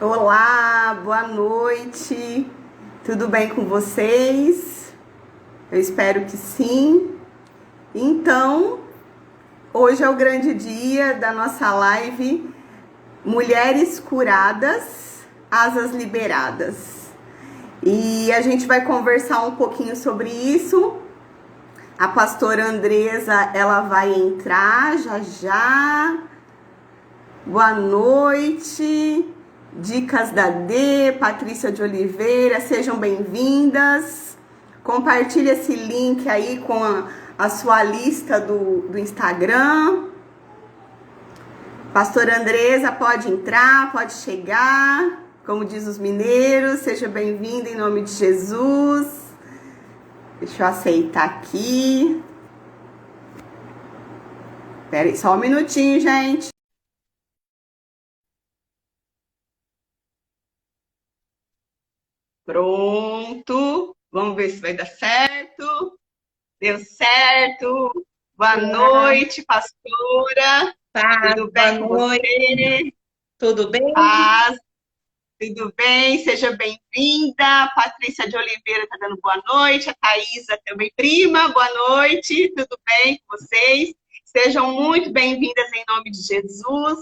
Olá, boa noite. Tudo bem com vocês? Eu espero que sim. Então, hoje é o grande dia da nossa live Mulheres Curadas, Asas Liberadas. E a gente vai conversar um pouquinho sobre isso. A pastora Andresa, ela vai entrar já já. Boa noite. Dicas da D, Patrícia de Oliveira, sejam bem-vindas. Compartilhe esse link aí com a sua lista do Instagram. Pastora Andresa, pode entrar, pode chegar. Como diz os mineiros, seja bem-vinda em nome de Jesus. Deixa eu aceitar aqui. Espera aí, só um minutinho, gente. Pronto. Vamos ver se vai dar certo. Deu certo. Boa noite, pastora. Paz, Tudo boa bem com noite, você? tudo bem? Paz, tudo bem? Seja bem-vinda. Patrícia de Oliveira está dando boa noite. A Thaisa também, prima, boa noite. Tudo bem com vocês? Sejam muito bem-vindas em nome de Jesus.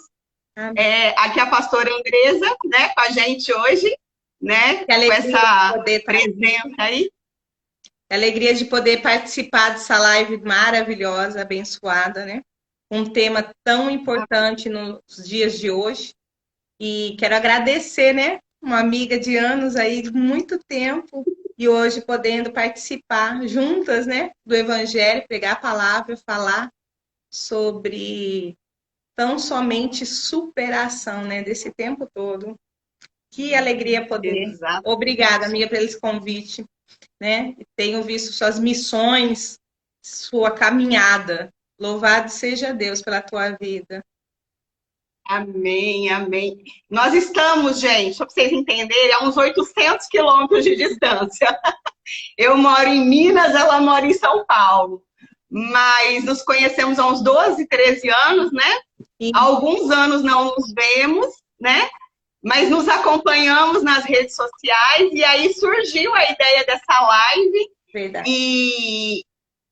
Amém. Aqui é a pastora Andresa, né, com a gente hoje, né, Que com alegria de essa poder estar aqui, presença aí. que alegria de poder participar dessa live maravilhosa, abençoada, né? Um tema tão importante nos dias de hoje. E quero agradecer, né? Uma amiga de anos aí, de muito tempo, e hoje podendo participar juntas, né? Do Evangelho, pegar a palavra, falar sobre tão somente superação, né? Desse tempo todo. Que alegria poder. Obrigada, Exatamente. amiga, pelo esse convite, né? Tenho visto suas missões, sua caminhada. Louvado seja Deus pela tua vida. Amém, amém. Nós estamos, gente, só para vocês entenderem, a uns 800 quilômetros de distância. Eu moro em Minas, ela mora em São Paulo. Mas nos conhecemos há uns 12, 13 anos, né? E, Há alguns anos não nos vemos, né? Mas nos acompanhamos nas redes sociais e aí surgiu a ideia dessa live verdade. e,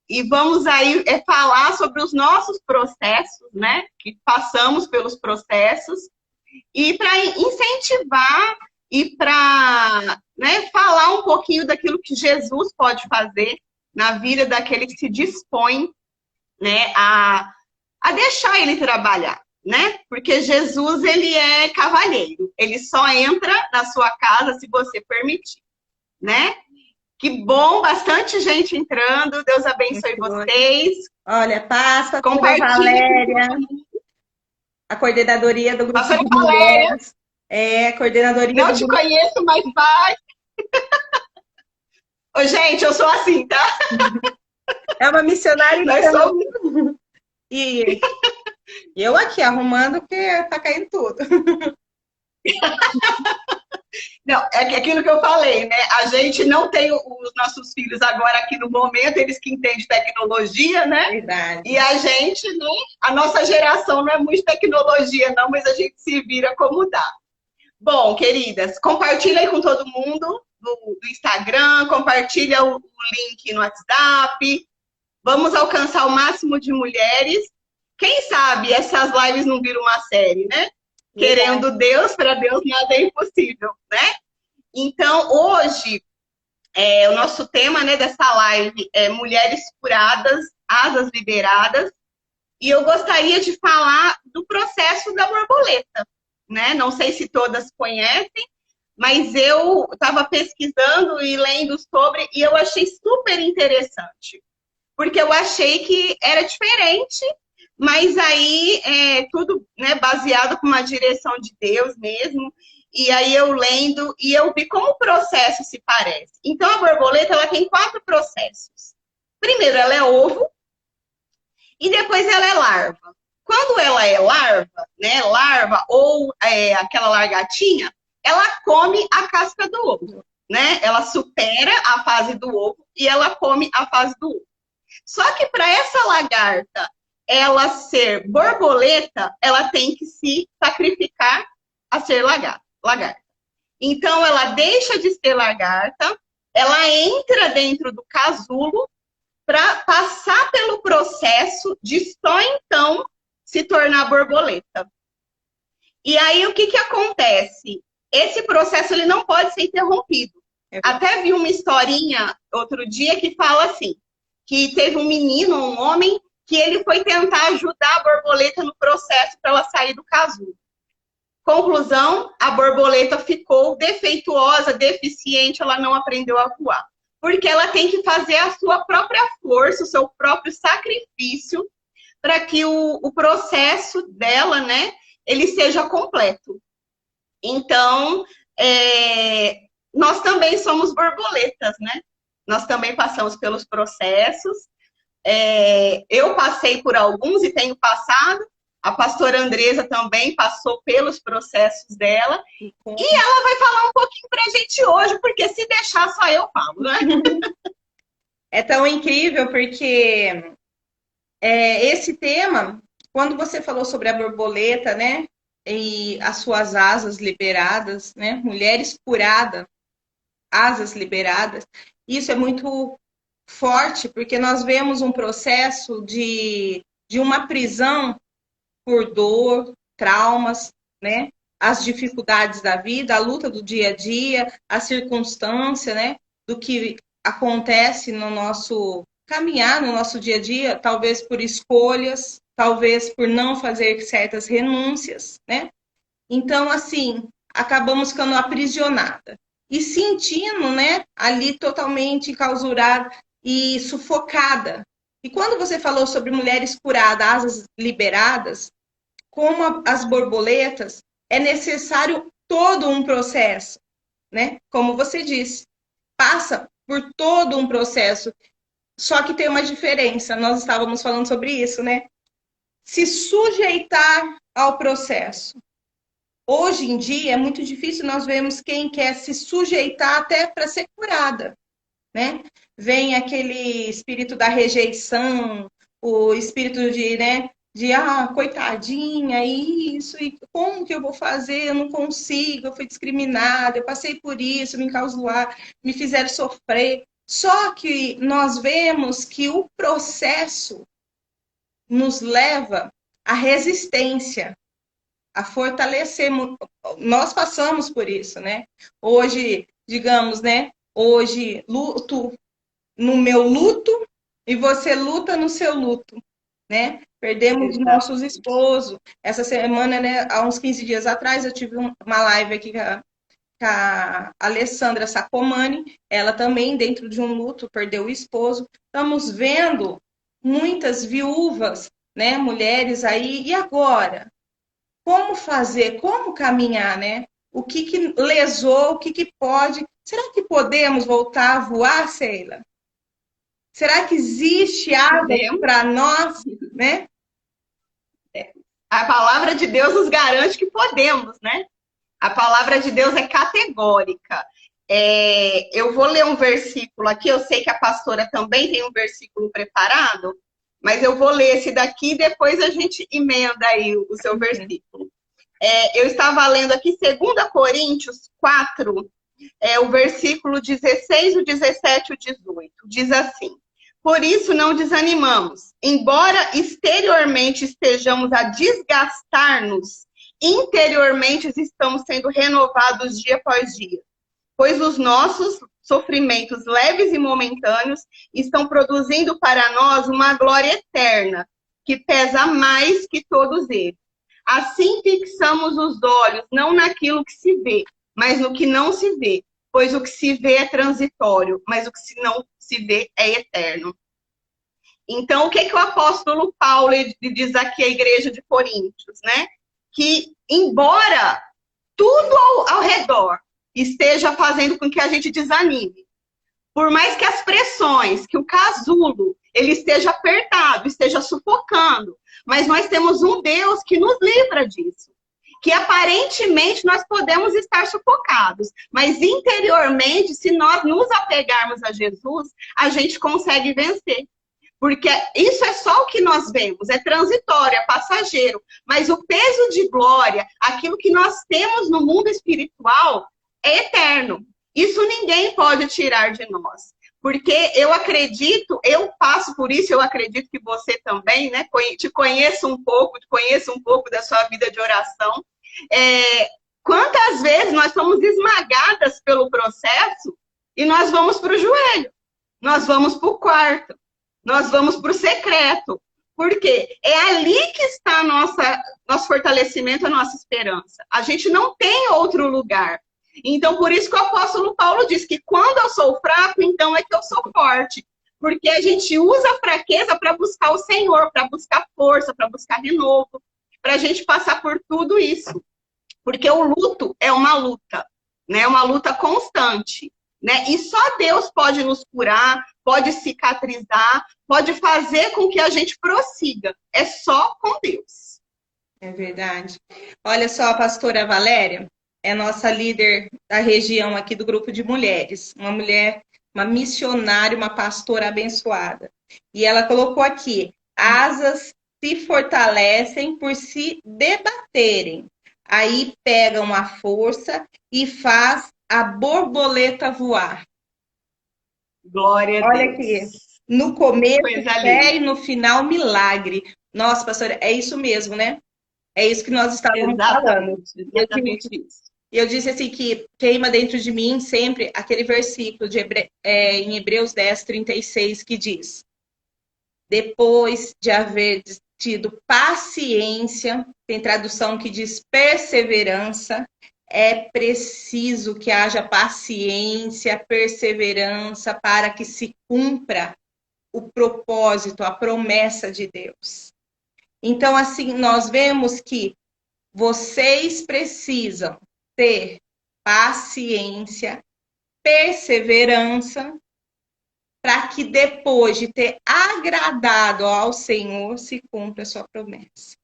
e vamos aí falar sobre os nossos processos, né? Que passamos pelos processos e para incentivar e para, né, falar um pouquinho daquilo que Jesus pode fazer na vida daquele que se dispõe, né, a deixar ele trabalhar, né? Porque Jesus, ele é cavalheiro, ele só entra na sua casa se você permitir, né? Que bom, bastante gente entrando, Deus abençoe vocês. Olha, paz, pastora Compartilhe com Valéria, todo mundo. a coordenadoria do grupo Pastora de Valéria, mulheres. Coordenadoria não do te grupo. conheço, mas vai. Ô, gente, eu sou assim, tá? É uma missionária em Nós campo. somos. E eu aqui arrumando porque tá caindo tudo. Não, é aquilo que eu falei, né? A gente não tem os nossos filhos agora aqui no momento, eles que entendem tecnologia, né? Verdade. E a gente, né? A nossa geração não é muito tecnologia, não, mas a gente se vira como dá. Bom, queridas, compartilha aí com todo mundo do Instagram, compartilha o link no WhatsApp. Vamos alcançar o máximo de mulheres. Quem sabe essas lives não viram uma série, né? Verdade. Querendo Deus, para Deus nada é impossível, né? Então, hoje, o nosso tema, né, dessa live é Mulheres Curadas, Asas Liberadas. E eu gostaria de falar do processo da borboleta, né? Não sei se todas conhecem, mas eu estava pesquisando e lendo sobre e eu achei super interessante. Porque eu achei que era diferente, mas aí tudo, né, baseado com uma direção de Deus mesmo. E aí eu lendo e eu vi como o processo se parece. Então a borboleta ela tem 4 processos. Primeiro ela é ovo e depois ela é larva. Quando ela é larva, né, larva ou aquela largatinha, ela come a casca do ovo, né? Ela supera a fase do ovo e ela come a fase do ovo. Só que para essa lagarta ela ser borboleta, ela tem que se sacrificar a ser lagarta. lagarta. Então, ela deixa de ser lagarta, ela entra dentro do casulo para passar pelo processo de só então se tornar borboleta. E aí, o que que acontece? Esse processo ele não pode ser interrompido. Até vi uma historinha outro dia que fala assim, que teve um menino, um homem, que ele foi tentar ajudar a borboleta no processo para ela sair do casulo. Conclusão, a borboleta ficou defeituosa, deficiente, ela não aprendeu a voar. Porque ela tem que fazer a sua própria força, o seu próprio sacrifício, para que o processo dela, né, ele seja completo. Então, nós também somos borboletas, né? Nós também passamos pelos processos. Eu passei por alguns e tenho passado. A pastora Andresa também passou pelos processos dela. E ela vai falar um pouquinho para a gente hoje, porque se deixar só eu falo, né? É tão incrível porque esse tema, quando você falou sobre a borboleta, né? E as suas asas liberadas, né? Mulheres curadas, asas liberadas. Isso é muito forte, porque nós vemos um processo de uma prisão por dor, traumas, né? As dificuldades da vida, a luta do dia a dia, a circunstância, né? Do que acontece no nosso caminhar, no nosso dia a dia, talvez por escolhas, talvez por não fazer certas renúncias, né? Então, assim, acabamos ficando aprisionada e sentindo, né, ali totalmente enclausurada e sufocada. E quando você falou sobre mulheres curadas, asas liberadas, como as borboletas, é necessário todo um processo, né? Como você disse, passa por todo um processo. Só que tem uma diferença, nós estávamos falando sobre isso, né? Se sujeitar ao processo. Hoje em dia é muito difícil nós vemos quem quer se sujeitar até para ser curada, né? Vem aquele espírito da rejeição, o espírito de, né, coitadinha, isso, e como que eu vou fazer? Eu não consigo, eu fui discriminada, eu passei por isso, me encausular, me fizeram sofrer. Só que nós vemos que o processo nos leva à resistência, a fortalecer. Nós passamos por isso, né? Hoje, digamos, né? Hoje luto no meu luto e você luta no seu luto, né? Perdemos nossos esposos. Essa semana, né, há uns 15 dias atrás, eu tive uma live aqui com a Alessandra Sacomani. Ela também, dentro de um luto, perdeu o esposo. Estamos vendo muitas viúvas, né? Mulheres aí. E agora? Como fazer? Como caminhar, né? O que lesou? O que pode? Será que podemos voltar a voar, Sheila? Será que existe água para nós, né? A palavra de Deus nos garante que podemos, né? A palavra de Deus é categórica. Eu vou ler um versículo aqui, eu sei que a pastora também tem um versículo preparado, mas eu vou ler esse daqui e depois a gente emenda aí o seu versículo. Eu estava lendo aqui 2 Coríntios 4, o versículo 16, o 17 e o 18. Diz assim: por isso não desanimamos, embora exteriormente estejamos a desgastar-nos, interiormente estamos sendo renovados dia após dia, pois os nossos sofrimentos leves e momentâneos estão produzindo para nós uma glória eterna, que pesa mais que todos eles. Assim fixamos os olhos não naquilo que se vê, mas no que não se vê, pois o que se vê é transitório, mas o que não se vê é eterno. Então, o que o apóstolo Paulo diz aqui à igreja de Coríntios, né? Que, embora tudo ao redor esteja fazendo com que a gente desanime, por mais que as pressões, que o casulo, ele esteja apertado, esteja sufocando, mas nós temos um Deus que nos livra disso. Que aparentemente nós podemos estar sufocados, mas interiormente, se nós nos apegarmos a Jesus, a gente consegue vencer. Porque isso é só o que nós vemos, é transitório, é passageiro. Mas o peso de glória, aquilo que nós temos no mundo espiritual, é eterno. Isso ninguém pode tirar de nós. Porque eu acredito, eu passo por isso, eu acredito que você também, né? Te conheço um pouco da sua vida de oração. Quantas vezes nós somos esmagadas pelo processo e nós vamos para o joelho, nós vamos para o quarto, nós vamos para o secreto. Por quê? É ali que está nosso fortalecimento, a nossa esperança. A gente não tem outro lugar. Então, por isso que o apóstolo Paulo diz que quando eu sou fraco, então é que eu sou forte. Porque a gente usa a fraqueza para buscar o Senhor, para buscar força, para buscar renovo, para a gente passar por tudo isso. Porque o luto é uma luta, né? Uma luta constante, né? E só Deus pode nos curar, pode cicatrizar, pode fazer com que a gente prossiga. É só com Deus. É verdade. Olha só, a pastora Valéria é nossa líder da região aqui do grupo de mulheres. Uma mulher, uma missionária, uma pastora abençoada. E ela colocou aqui, asas se fortalecem por se debaterem. Aí pegam a força e faz a borboleta voar. Glória a Deus. Olha aqui, no começo, fé e no final, milagre. Nossa, pastora, é isso mesmo, né? É isso que nós estávamos falando. Exatamente isso. Eu disse assim que queima dentro de mim sempre aquele versículo em Hebreus 10, 36, que diz: depois de haver tido paciência, tem tradução que diz perseverança, é preciso que haja paciência, perseverança para que se cumpra o propósito, a promessa de Deus. Então, assim, nós vemos que vocês precisam ter paciência, perseverança, para que depois de ter agradado ao Senhor, se cumpra a sua promessa.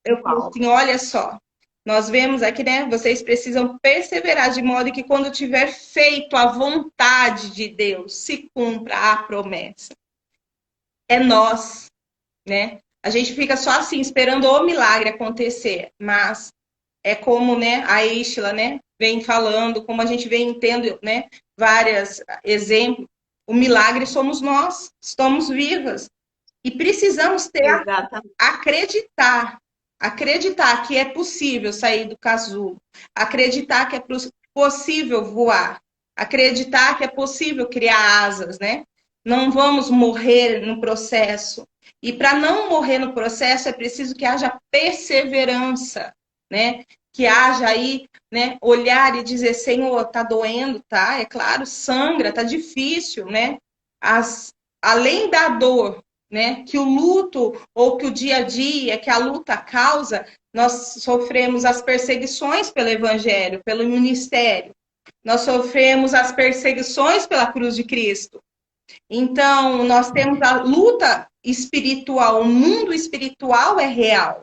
Eu falo assim, olha só, nós vemos aqui, né? Vocês precisam perseverar de modo que quando tiver feito a vontade de Deus, se cumpra a promessa. É nós, né? A gente fica só assim, esperando o milagre acontecer, mas é como, né, a Isla, né, vem falando, como a gente vem tendo, né, vários exemplos, o milagre somos nós, estamos vivas. E precisamos acreditar que é possível sair do casulo, acreditar que é possível voar, acreditar que é possível criar asas, né? Não vamos morrer no processo. E para não morrer no processo é preciso que haja perseverança, né? Que haja aí, né, olhar e dizer, Senhor, tá doendo, tá? É claro, sangra, tá difícil, né? Além da dor, né, que o luto ou que o dia a dia, que a luta causa, nós sofremos as perseguições pelo evangelho, pelo ministério. Nós sofremos as perseguições pela cruz de Cristo. Então, nós temos a luta espiritual, o mundo espiritual é real.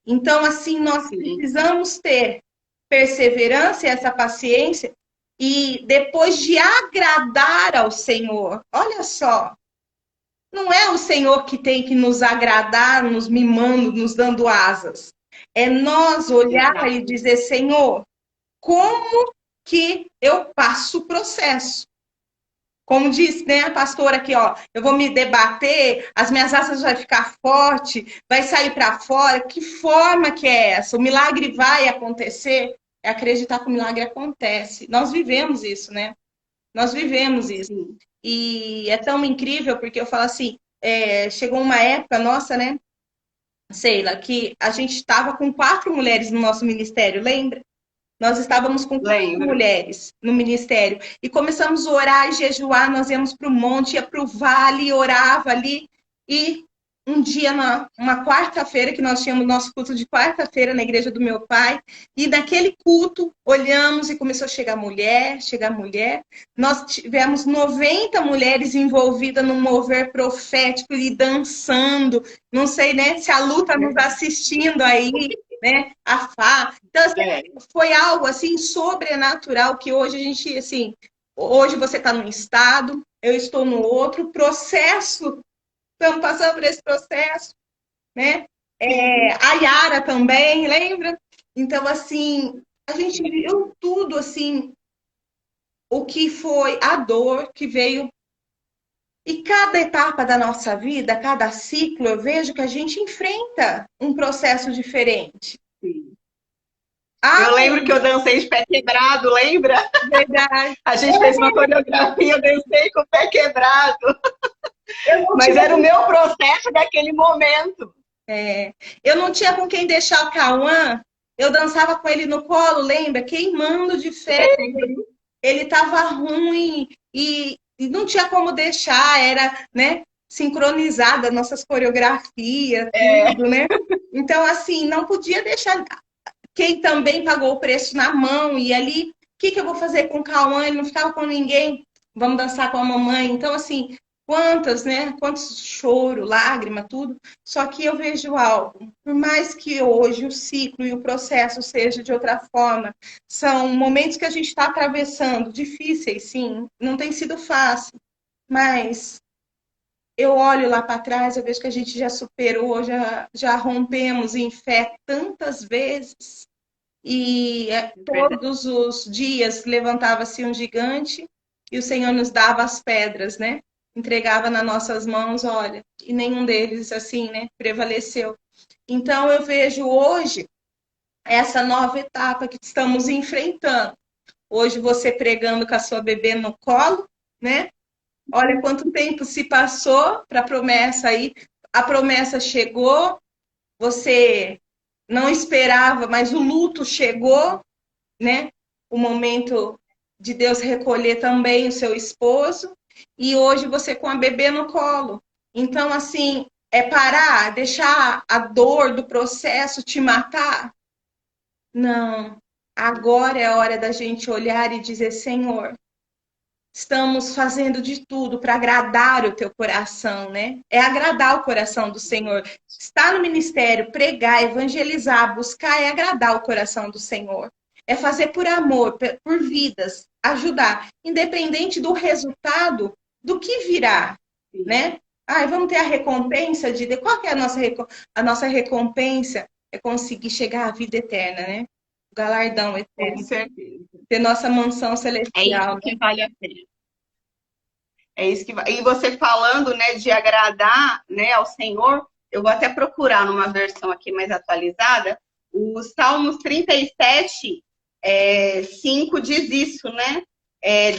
Então, assim, nós precisamos ter perseverança e essa paciência, e depois de agradar ao Senhor, olha só, não é o Senhor que tem que nos agradar, nos mimando, nos dando asas. É nós olhar e dizer, Senhor, como que eu passo o processo? Como disse, né, a pastora aqui, ó, eu vou me debater, as minhas asas vão ficar forte, vai sair para fora. Que forma que é essa? O milagre vai acontecer? É acreditar que o milagre acontece. Nós vivemos isso, né? Nós vivemos isso. E é tão incrível, porque eu falo assim, chegou uma época nossa, né, Sheila, que a gente estava com 4 mulheres no nosso ministério, lembra? Nós estávamos com 4 mulheres no ministério. E começamos a orar e jejuar, nós íamos para o monte, ia para o vale, orava ali. E um dia, uma quarta-feira, que nós tínhamos nosso culto de quarta-feira na igreja do meu pai, e naquele culto, olhamos e começou a chegar mulher. Nós tivemos 90 mulheres envolvidas num mover profético e dançando. Não sei, né, se a Lu está nos assistindo aí, né, a Fá. Então, assim, foi algo, assim, sobrenatural, que hoje a gente, assim, hoje você está num estado, eu estou no outro, o processo estamos passando por esse processo, né? A Yara também, lembra? Então, assim, a gente viu tudo, assim, o que foi a dor que veio. E cada etapa da nossa vida, cada ciclo, eu vejo que a gente enfrenta um processo diferente. Sim. Ah, Eu lembro que eu dancei de pé quebrado, lembra? verdade. A gente fez uma coreografia, eu dancei com o pé quebrado. Eu não Mas tinha, era o meu processo daquele momento. eu não tinha com quem deixar o Cauã. Eu dançava com ele no colo, lembra? Queimando de febre. Ele estava ruim e não tinha como deixar, era, né, sincronizada nossas coreografias, É, tudo, né? Então, assim, não podia deixar quem também pagou o preço na mão e ali, o que que eu vou fazer com o Cauã? Ele não ficava com ninguém, vamos dançar com a mamãe. Então, assim, quantas, né? Quantos choro, lágrima, tudo. Só que eu vejo algo, por mais que hoje o ciclo e o processo seja de outra forma, são momentos que a gente está atravessando, difíceis, sim, não tem sido fácil, mas eu olho lá para trás, eu vejo que a gente já superou, já rompemos em fé tantas vezes e verdade. todos os dias levantava-se um gigante e o Senhor nos dava as pedras, né? Entregava nas nossas mãos, olha, e nenhum deles, assim, né, prevaleceu. Então, eu vejo hoje essa nova etapa que estamos enfrentando. Hoje, você pregando com a sua bebê no colo, né? Olha quanto tempo se passou para a promessa aí. A promessa chegou, você não esperava, mas o luto chegou, né? O momento de Deus recolher também o seu esposo, e hoje você com a bebê no colo. Então, assim, é parar, deixar a dor do processo te matar? Não. Agora é a hora da gente olhar e dizer, Senhor, estamos fazendo de tudo para agradar o teu coração, né? É agradar o coração do Senhor. Estar no ministério, pregar, evangelizar, buscar é agradar o coração do Senhor. É fazer por amor, por vidas, ajudar, independente do resultado, do que virá, né? Ah, vamos ter a recompensa de qual que é a nossa recompensa? É conseguir chegar à vida eterna, né? O galardão Com eterno, certeza. ter nossa mansão É celestial, isso né? que vale a pena. É isso que E você falando, né, de agradar, né, ao Senhor, eu vou até procurar numa versão aqui mais atualizada, o Salmos 37, 5 diz isso, né?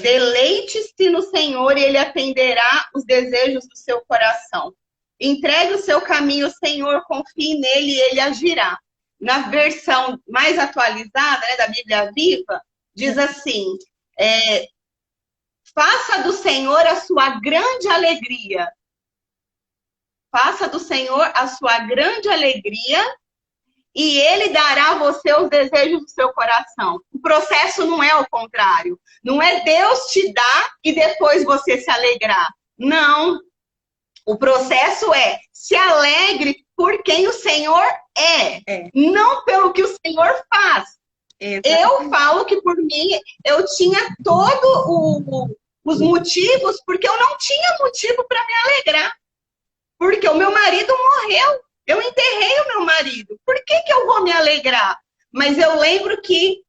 Deleite-se no Senhor e Ele atenderá os desejos do seu coração. Entregue o seu caminho ao Senhor, confie nele e Ele agirá. Na versão mais atualizada, né, da Bíblia Viva, diz assim, é, faça do Senhor a sua grande alegria. Faça do Senhor a sua grande alegria e Ele dará a você os desejos do seu coração. O processo não é o contrário. Não é Deus te dar e depois você se alegrar. Não. O processo é se alegre por quem o Senhor é. Não pelo que o Senhor faz. Eu falo que por mim eu tinha os motivos, porque eu não tinha motivo para me alegrar. Porque o meu marido morreu. Eu enterrei o meu marido. Por que que eu vou me alegrar? Mas eu lembro que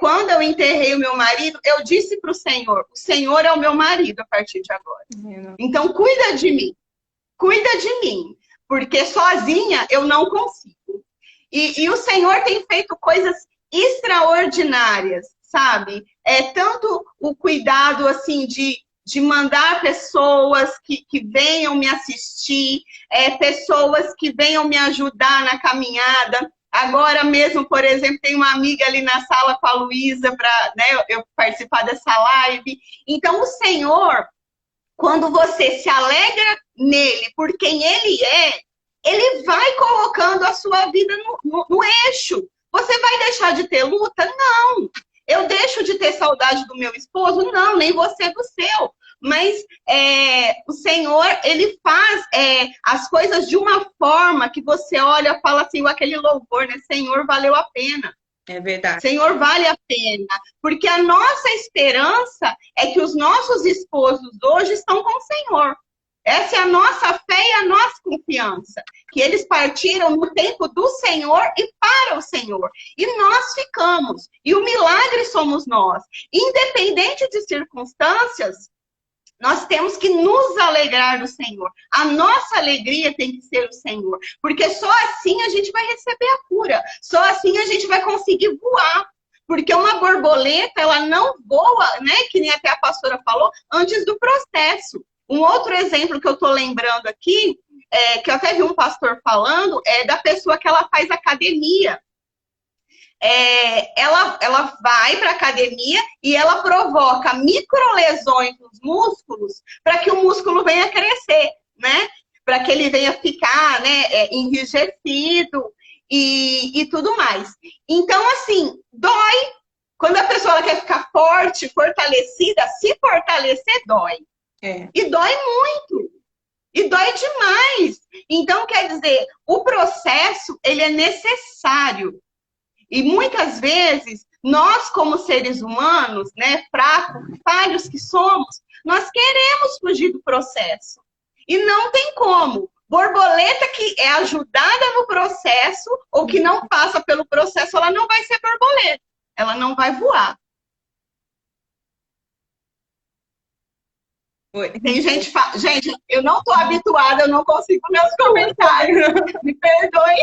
quando eu enterrei o meu marido, eu disse para o Senhor é o meu marido a partir de agora. Então cuida de mim. Cuida de mim. Porque sozinha eu não consigo. E o Senhor tem feito coisas extraordinárias, sabe? Tanto o cuidado, assim, de mandar pessoas que venham me assistir, pessoas que venham me ajudar na caminhada. Agora mesmo, por exemplo, tem uma amiga ali na sala com a Luísa para, né, eu participar dessa live. Então, o Senhor, quando você se alegra nele por quem ele é, ele vai colocando a sua vida no eixo. Você vai deixar de ter luta? Não. Eu deixo de ter saudade do meu esposo? Não, nem você do seu. Mas o Senhor, ele faz as coisas de uma forma que você olha e fala assim, aquele louvor, né? Senhor, valeu a pena. É verdade. Senhor, vale a pena. Porque a nossa esperança é que os nossos esposos hoje estão com o Senhor. Essa é a nossa fé e a nossa confiança, que eles partiram no tempo do Senhor e para o Senhor. E nós ficamos. E o milagre somos nós. Independente de circunstâncias, nós temos que nos alegrar do Senhor. A nossa alegria tem que ser o Senhor. Porque só assim a gente vai receber a cura. Só assim a gente vai conseguir voar. Porque uma borboleta, ela não voa, né? Que nem até a pastora falou, antes do processo. Um outro exemplo que eu estou lembrando aqui, que eu até vi um pastor falando, é da pessoa que ela faz academia. Ela vai para a academia e ela provoca microlesões nos músculos para que o músculo venha crescer, né? Para que ele venha ficar, né, enrijecido e tudo mais. Então, assim, dói. Quando a pessoa quer ficar forte, fortalecida, se fortalecer, dói. E dói muito. E dói demais. Então, quer dizer, o processo, ele é necessário. E muitas vezes, nós como seres humanos, né, fracos, falhos que somos, nós queremos fugir do processo. E não tem como. Borboleta que é ajudada no processo ou que não passa pelo processo, ela não vai ser borboleta. Ela não vai voar. Oi. Tem gente que fala, gente, eu não estou habituada, eu não consigo meus comentários. Me perdoe.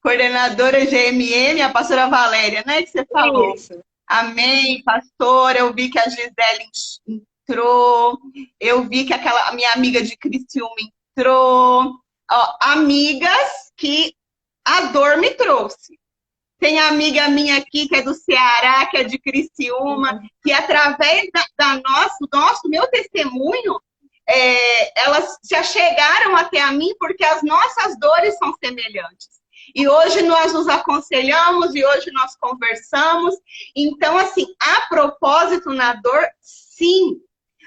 Coordenadora GMM, a pastora Valéria, né, que você falou. Isso. Amém, pastora. Eu vi que a Gisele entrou. Eu vi que a minha amiga de Criciúma entrou. Ó, amigas que a dor me trouxe. Tem amiga minha aqui que é do Ceará, que é de Criciúma, que através do meu testemunho, elas já chegaram até a mim porque as nossas dores são semelhantes. E hoje nós nos aconselhamos e hoje nós conversamos. Então, assim, há propósito na dor, sim.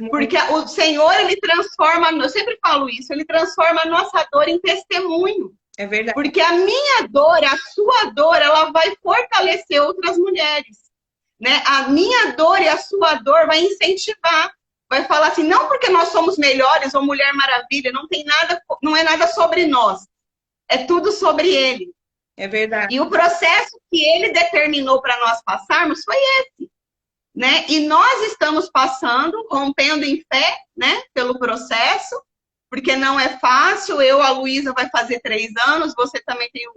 Porque o Senhor, ele transforma, eu sempre falo isso, ele transforma a nossa dor em testemunho. É verdade. Porque a minha dor, a sua dor, ela vai fortalecer outras mulheres. Né? A minha dor e a sua dor vai incentivar. Vai falar assim, não porque nós somos melhores ou Mulher Maravilha, não é nada sobre nós. É tudo sobre ele. É verdade. E o processo que ele determinou para nós passarmos foi esse. Né? E nós estamos passando, rompendo em fé, né? Pelo processo, porque não é fácil. A Luísa, vai fazer 3 anos, você também tem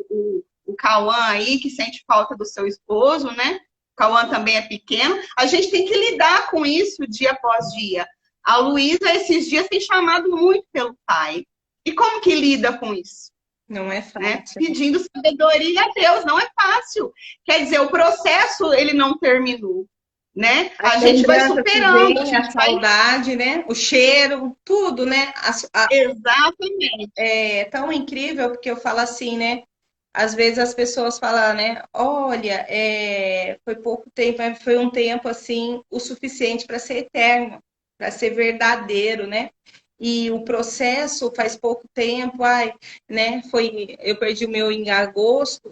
o Cauã aí, que sente falta do seu esposo, né? O Cauã também é pequeno. A gente tem que lidar com isso dia após dia. A Luísa, esses dias, tem chamado muito pelo pai. E como que lida com isso? Não é fácil. Né? Pedindo sabedoria a Deus, não é fácil. Quer dizer, o processo, ele não terminou. Né? A gente vai superando. A saudade, né? O cheiro, tudo, né? Exatamente. É tão incrível, porque eu falo assim, né? Às vezes as pessoas falam, né? Olha, foi pouco tempo, foi um tempo assim, o suficiente para ser eterno, para ser verdadeiro, né? E o processo faz pouco tempo, né? Eu perdi o meu em agosto,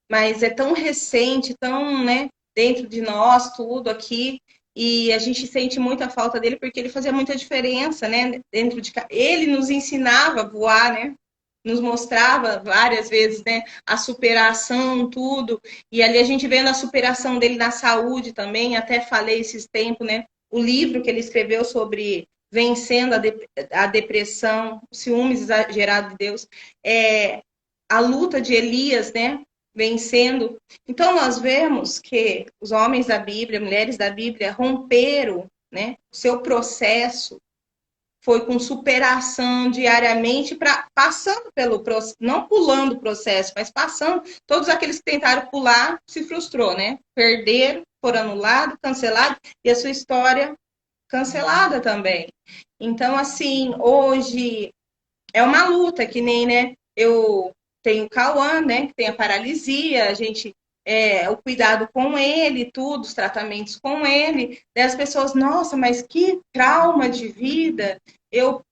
mas é tão recente, tão, né? Dentro de nós, tudo aqui, e a gente sente muita falta dele porque ele fazia muita diferença, né? Ele nos ensinava a voar, né? Nos mostrava várias vezes, né? A superação, tudo. E ali a gente vendo a superação dele na saúde também, até falei esses tempos, né? O livro que ele escreveu sobre vencendo a depressão, o ciúmes exagerado de Deus, a luta de Elias, né? Vencendo. Então, nós vemos que os homens da Bíblia, mulheres da Bíblia, romperam, né? O seu processo foi com superação diariamente, passando pelo processo, não pulando o processo, mas passando. Todos aqueles que tentaram pular se frustrou, né? Perderam, foram anulados, cancelados, e a sua história cancelada também. Então, assim, hoje é uma luta, que nem, né? Eu tenho o Cauã, né, que tem a paralisia, a gente, o cuidado com ele, tudo, os tratamentos com ele. Daí as pessoas, nossa, mas que trauma de vida. Eu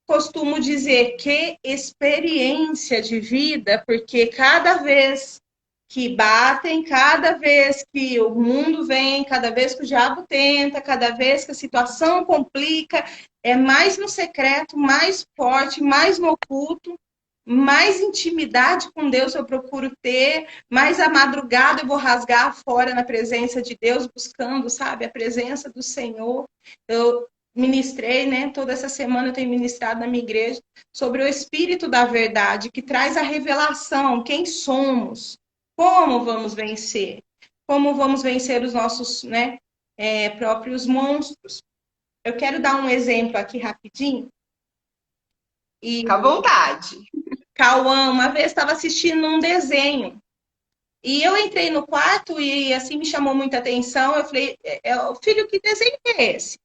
costumo dizer que experiência de vida, porque cada vez que batem cada vez que o mundo vem, cada vez que o diabo tenta, cada vez que a situação complica, é mais no secreto, mais forte, mais no oculto, mais intimidade com Deus eu procuro ter, mais a madrugada eu vou rasgar fora na presença de Deus, buscando, sabe, a presença do Senhor. Eu ministrei, né, toda essa semana eu tenho ministrado na minha igreja sobre o Espírito da Verdade, que traz a revelação, quem somos, como vamos vencer, como vamos vencer os nossos, né, próprios monstros. Eu quero dar um exemplo aqui rapidinho. E Fica à vontade. Cauã, uma vez estava assistindo um desenho. E eu entrei no quarto e assim me chamou muita atenção. Eu falei, filho, que desenho é esse?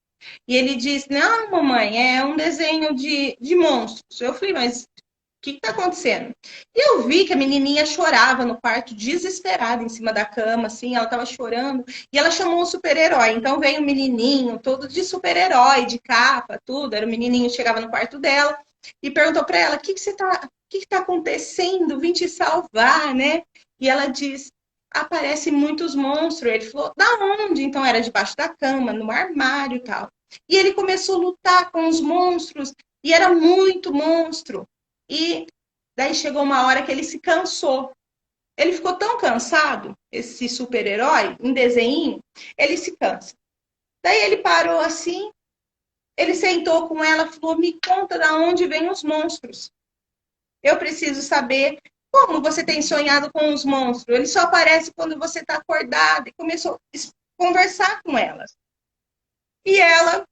E ele disse, não, mamãe, é um desenho de monstros. Eu falei, mas o que está acontecendo? E eu vi que a menininha chorava no quarto, desesperada, em cima da cama, assim, ela estava chorando. E ela chamou um super-herói. Então veio um menininho, todo de super-herói, de capa, tudo. Era o menininho, chegava no quarto dela e perguntou para ela, o que está acontecendo? Vim te salvar, né? E ela diz, aparecem muitos monstros. Ele falou, da onde? Então era debaixo da cama, no armário e tal. E ele começou a lutar com os monstros, e era muito monstro. E daí chegou uma hora que ele se cansou. Ele ficou tão cansado, esse super-herói, em desenho, ele se cansa. Daí ele parou assim, ele sentou com ela e falou, me conta de onde vêm os monstros. Eu preciso saber como você tem sonhado com os monstros. Ele só aparece quando você está acordado. E começou a conversar com ela. E ela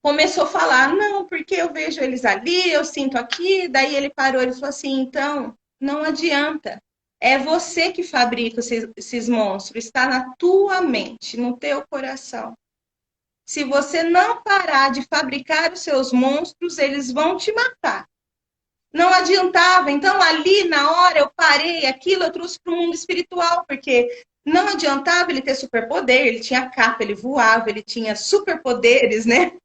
começou a falar, não, porque eu vejo eles ali, eu sinto aqui. Daí ele parou e falou assim, então, não adianta. É você que fabrica esses monstros. Está na tua mente, no teu coração. Se você não parar de fabricar os seus monstros, eles vão te matar. Não adiantava. Então, ali, na hora, eu parei aquilo, eu trouxe para o mundo espiritual, porque não adiantava ele ter superpoder, ele tinha capa, ele voava, ele tinha superpoderes, né?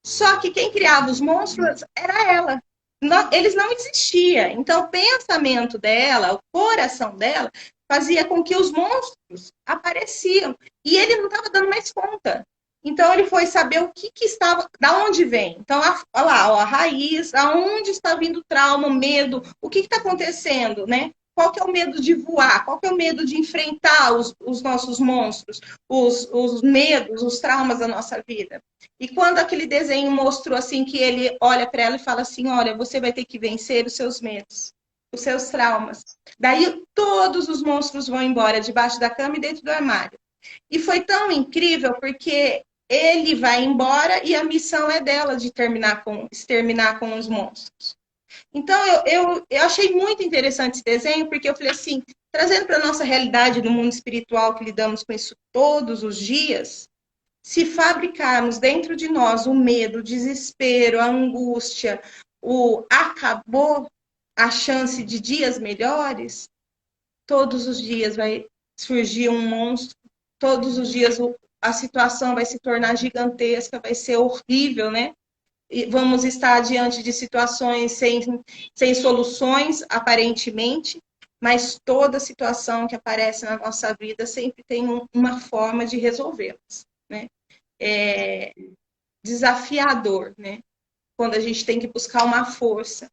Só que quem criava os monstros era ela. Não, eles não existiam. Então, o pensamento dela, o coração dela, fazia com que os monstros apareciam. E ele não estava dando mais conta. Então, ele foi saber o que estava, da onde vem. Então, olha lá, ó, a raiz, aonde está vindo o trauma, o medo, o que está acontecendo, né? Qual que é o medo de voar? Qual que é o medo de enfrentar os nossos monstros, os medos, os traumas da nossa vida? E quando aquele desenho mostrou assim que ele olha para ela e fala assim, olha, você vai ter que vencer os seus medos, os seus traumas. Daí todos os monstros vão embora debaixo da cama e dentro do armário. E foi tão incrível porque ele vai embora e a missão é dela de exterminar com os monstros. Então eu achei muito interessante esse desenho porque eu falei assim, trazendo para a nossa realidade do mundo espiritual que lidamos com isso todos os dias, se fabricarmos dentro de nós o medo, o desespero, a angústia, o acabou a chance de dias melhores, todos os dias vai surgir um monstro, todos os dias a situação vai se tornar gigantesca, vai ser horrível, né? E vamos estar diante de situações sem soluções, aparentemente, mas toda situação que aparece na nossa vida sempre tem uma forma de resolvê-las, né? É desafiador, né? Quando a gente tem que buscar uma força.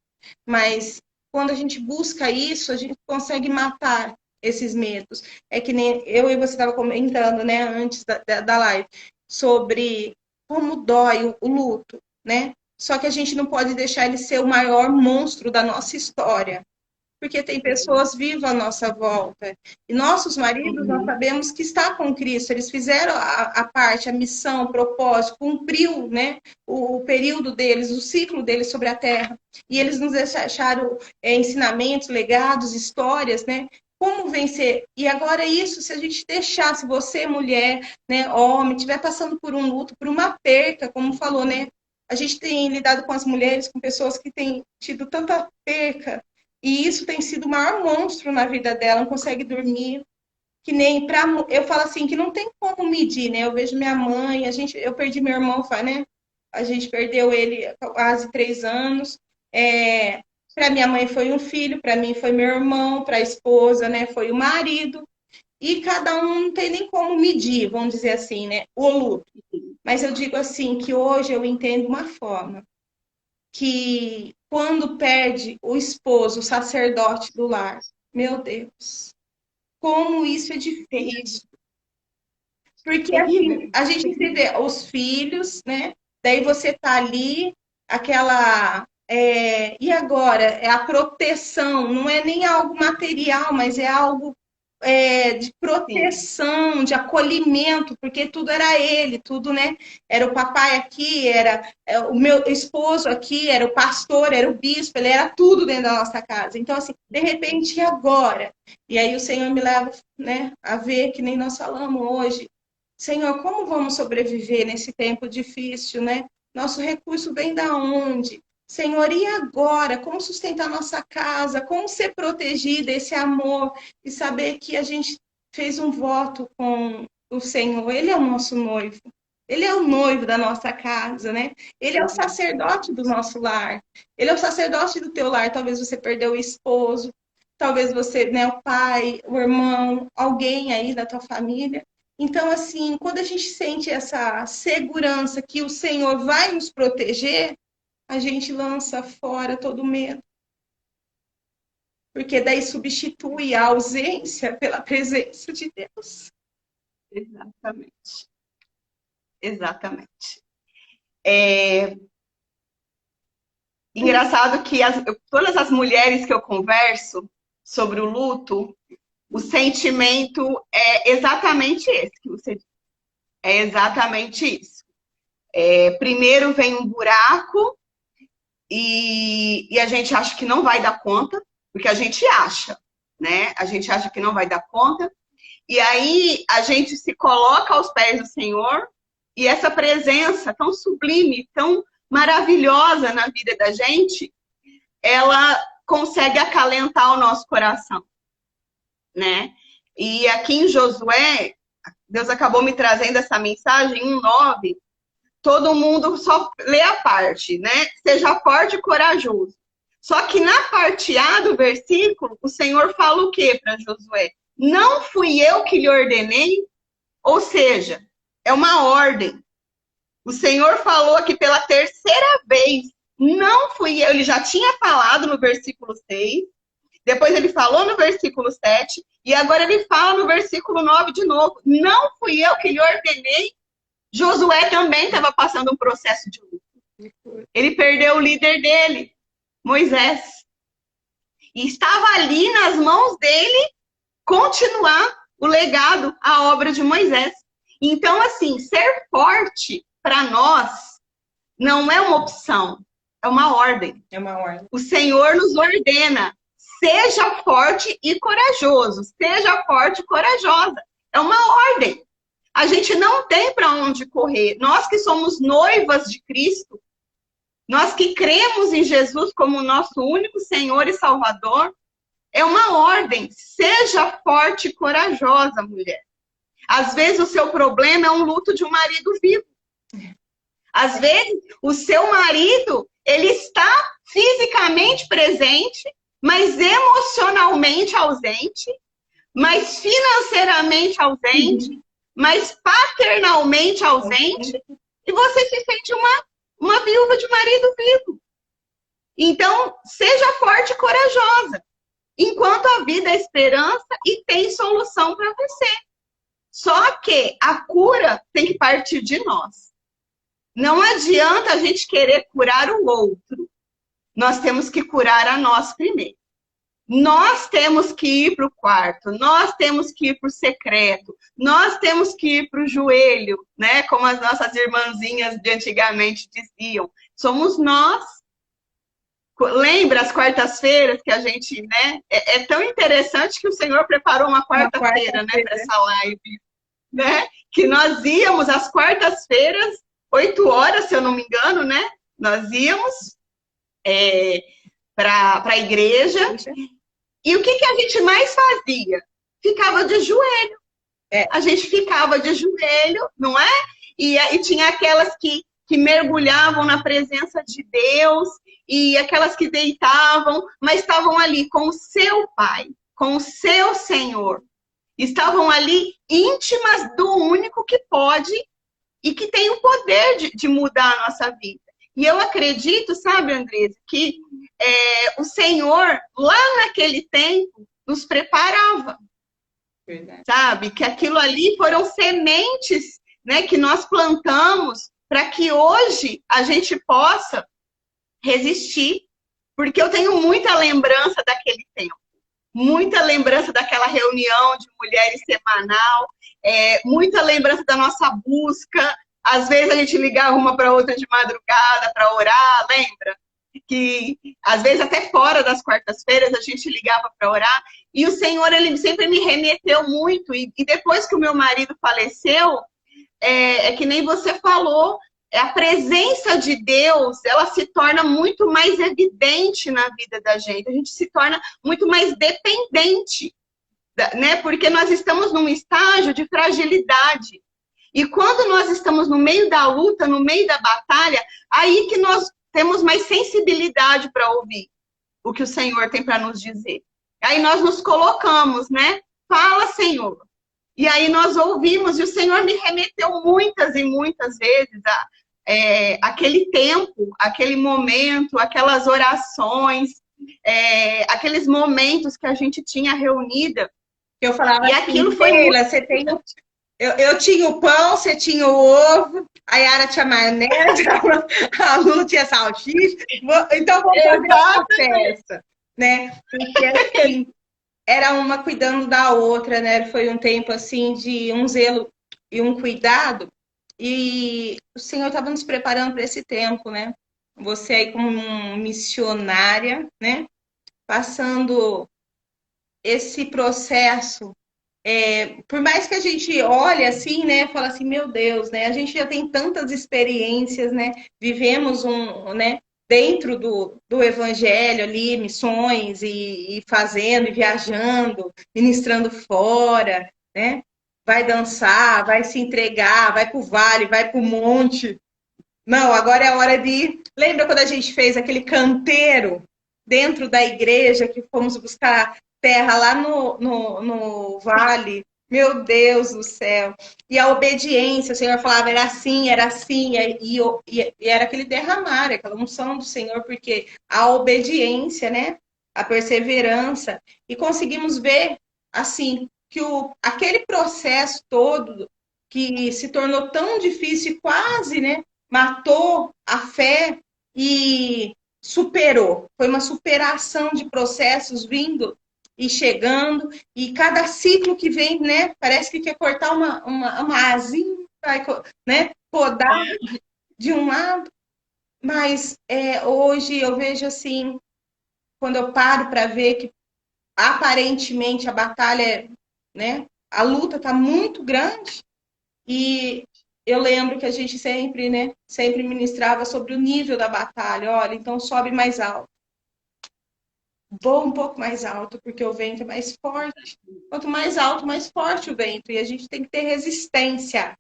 Mas quando a gente busca isso, a gente consegue matar esses medos. É que nem eu e você estava comentando, né, antes da live, sobre como dói o luto, né? Só que a gente não pode deixar ele ser o maior monstro da nossa história, porque tem pessoas vivas à nossa volta. E nossos maridos, nós sabemos que está com Cristo, eles fizeram a parte, a missão, o propósito, cumpriu, né, o período deles, o ciclo deles sobre a terra. E eles nos deixaram ensinamentos, legados, histórias, né? Como vencer? E agora isso, se a gente deixar, se você, mulher, né, homem, estiver passando por um luto, por uma perca, como falou, né? A gente tem lidado com as mulheres, com pessoas que têm tido tanta perca, e isso tem sido o maior monstro na vida dela, não consegue dormir, que nem para eu falo assim que não tem como medir, né? Eu vejo minha mãe, eu perdi meu irmão, né? A gente perdeu ele há quase 3 anos. Para minha mãe foi um filho, para mim foi meu irmão, para a esposa, né, foi o marido. E cada um não tem nem como medir, vamos dizer assim, né, o luto. Mas eu digo assim, que hoje eu entendo uma forma, que quando perde o esposo, o sacerdote do lar, meu Deus, como isso é difícil. Porque assim, Terrível. a gente vê os filhos, né? Daí você tá ali, aquela. E agora? É a proteção, não é nem algo material, mas é algo de Sim, proteção, de acolhimento, porque tudo era ele, tudo, né? Era o papai aqui, era o meu esposo aqui, era o pastor, era o bispo, ele era tudo dentro da nossa casa. Então, assim, de repente, e agora? E aí o Senhor me leva, né, a ver, que nem nós falamos hoje, Senhor, como vamos sobreviver nesse tempo difícil, né? Nosso recurso vem da onde? Senhor, e agora? Como sustentar nossa casa? Como ser protegida, esse amor? E saber que a gente fez um voto com o Senhor. Ele é o nosso noivo. Ele é o noivo da nossa casa, né? Ele é o sacerdote do nosso lar. Ele é o sacerdote do teu lar. Talvez você perdeu o esposo, talvez você, né, o pai, o irmão, alguém aí da tua família. Então, assim, quando a gente sente essa segurança que o Senhor vai nos proteger, a gente lança fora todo medo. Porque daí substitui a ausência pela presença de Deus. exatamente. Exatamente. É engraçado que todas as mulheres que eu converso sobre o luto, o sentimento é exatamente esse que você disse. É exatamente isso. Primeiro vem um buraco e a gente acha que não vai dar conta, porque a gente acha, né? A gente acha que não vai dar conta. E aí a gente se coloca aos pés do Senhor e essa presença tão sublime, tão maravilhosa na vida da gente, ela consegue acalentar o nosso coração, né? E aqui em Josué, Deus acabou me trazendo essa mensagem, 1:9, todo mundo só lê a parte, né? Seja forte e corajoso. Só que na parte A do versículo, o Senhor fala o quê para Josué? Não fui eu que lhe ordenei? Ou seja, é uma ordem. O Senhor falou aqui pela terceira vez. Não fui eu. Ele já tinha falado no versículo 6. Depois ele falou no versículo 7. E agora ele fala no versículo 9 de novo. Não fui eu que lhe ordenei. Josué também estava passando um processo de luto. Ele perdeu o líder dele, Moisés. E estava ali nas mãos dele continuar o legado, a obra de Moisés. Então, assim, ser forte para nós não é uma opção, é uma ordem. É uma ordem. O Senhor nos ordena, seja forte e corajoso, seja forte e corajosa. É uma ordem. A gente não tem para onde correr. Nós que somos noivas de Cristo, nós que cremos em Jesus como nosso único Senhor e Salvador, é uma ordem. Seja forte e corajosa, mulher. Às vezes o seu problema é um luto de um marido vivo. Às vezes o seu marido, ele está fisicamente presente, mas emocionalmente ausente, mas financeiramente ausente, mas paternalmente ausente, e você se sente uma viúva de marido vivo. Então, seja forte e corajosa. Enquanto a vida é esperança e tem solução para você. Só que a cura tem que partir de nós. Não adianta a gente querer curar o outro. Nós temos que curar a nós primeiro. Nós temos que ir para o quarto, nós temos que ir para o secreto, nós temos que ir para o joelho, né? Como as nossas irmãzinhas de antigamente diziam. Somos nós. Lembra as quartas-feiras que a gente, né? É tão interessante que o Senhor preparou uma quarta-feira, né, para essa live, né? Que nós íamos às quartas-feiras, 8 horas, se eu não me engano, né? Nós íamos para a igreja. E o que a gente mais fazia? Ficava de joelho. A gente ficava de joelho, não é? E tinha aquelas que que mergulhavam na presença de Deus, e aquelas que deitavam, mas estavam ali com o seu Pai, com o seu Senhor. Estavam ali íntimas do único que pode e que tem o poder de mudar a nossa vida. E eu acredito, sabe, Andresa, que o Senhor, lá naquele tempo, nos preparava. Verdade. Sabe? Que aquilo ali foram sementes, né, que nós plantamos para que hoje a gente possa resistir. Porque eu tenho muita lembrança daquele tempo. Muita lembrança daquela reunião de mulheres semanal, muita lembrança da nossa busca. Às vezes a gente ligava uma para outra de madrugada para orar, lembra? Que às vezes até fora das quartas-feiras a gente ligava para orar. E o Senhor, ele sempre me remeteu muito. E depois que o meu marido faleceu, que nem você falou, a presença de Deus, ela se torna muito mais evidente na vida da gente. A gente se torna muito mais dependente, né? Porque nós estamos num estágio de fragilidade. E quando nós estamos no meio da luta, no meio da batalha, aí que nós temos mais sensibilidade para ouvir o que o Senhor tem para nos dizer. Aí nós nos colocamos, né? Fala, Senhor. E aí nós ouvimos, e o Senhor me remeteu muitas e muitas vezes aquele tempo, aquele momento, aquelas orações, aqueles momentos que a gente tinha reunida. Eu falava, e aquilo assim, foi muito... Você tem... eu tinha o pão, você tinha o ovo, a Yara tinha maionese, a Lu tinha salsicha. Então vamos fazer uma festa, né? Porque assim, era uma cuidando da outra, né? Foi um tempo assim de um zelo e um cuidado. E o Senhor estava nos preparando para esse tempo, né? Você aí como missionária, né? Passando esse processo. Por mais que a gente olhe assim, né? Fala assim, meu Deus, né? A gente já tem tantas experiências, né? Vivemos né? Dentro do evangelho ali, missões e fazendo, e viajando, ministrando fora, né? Vai dançar, vai se entregar, vai pro vale, vai pro monte. Não, agora é a hora de ir. Lembra quando a gente fez aquele canteiro dentro da igreja, que fomos buscar terra lá no vale? Meu Deus do céu. E a obediência, o Senhor falava, era assim, e era aquele derramar, aquela unção do Senhor, porque a obediência, né? A perseverança. E conseguimos ver, assim, que aquele processo todo, que se tornou tão difícil, quase, né? Matou a fé e superou. Foi uma superação de processos vindo e chegando, e cada ciclo que vem, né, parece que quer cortar uma asinha, né, podar de um lado, mas hoje eu vejo assim, quando eu paro para ver que aparentemente a batalha, né, a luta está muito grande, e eu lembro que a gente sempre, né, sempre ministrava sobre o nível da batalha. Olha, então sobe mais alto. Voa um pouco mais alto, porque o vento é mais forte. Quanto mais alto, mais forte o vento. E a gente tem que ter resistência.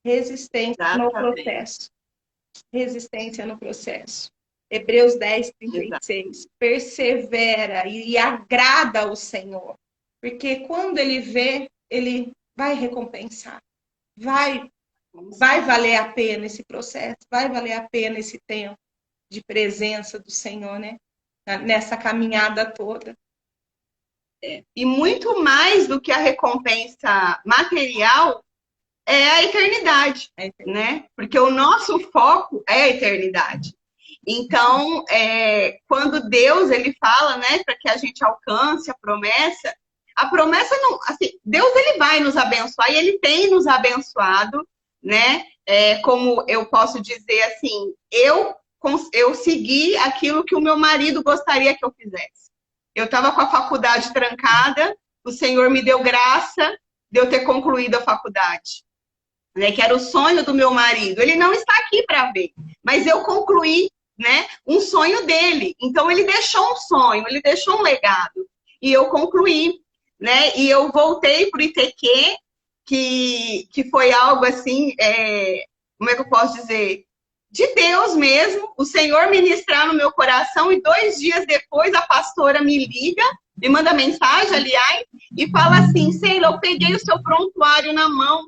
Resistência no processo. Resistência no processo. Hebreus 10, 36. Persevera e agrada ao Senhor. Porque quando ele vê, ele vai recompensar. Vai valer a pena esse processo. Vai valer a pena esse tempo de presença do Senhor, né? Nessa caminhada toda. E muito mais do que a recompensa material é a eternidade, né? Porque o nosso foco é a eternidade. Então, quando Deus ele fala, né, para que a gente alcance a promessa não, assim, Deus ele vai nos abençoar e ele tem nos abençoado, né? Como eu posso dizer assim, eu segui aquilo que o meu marido gostaria que eu fizesse. Eu estava com a faculdade trancada, o Senhor me deu graça de eu ter concluído a faculdade, né, que era o sonho do meu marido. Ele não está aqui para ver, mas eu concluí, né, um sonho dele. Então, ele deixou um sonho, ele deixou um legado. E eu concluí, né, e eu voltei para o ITQ, que foi algo assim, como é que eu posso dizer? de Deus mesmo, o Senhor ministrar no meu coração, e 2 dias depois a pastora me liga, me manda mensagem, aliás, e fala assim: Sheila, eu peguei o seu prontuário na mão,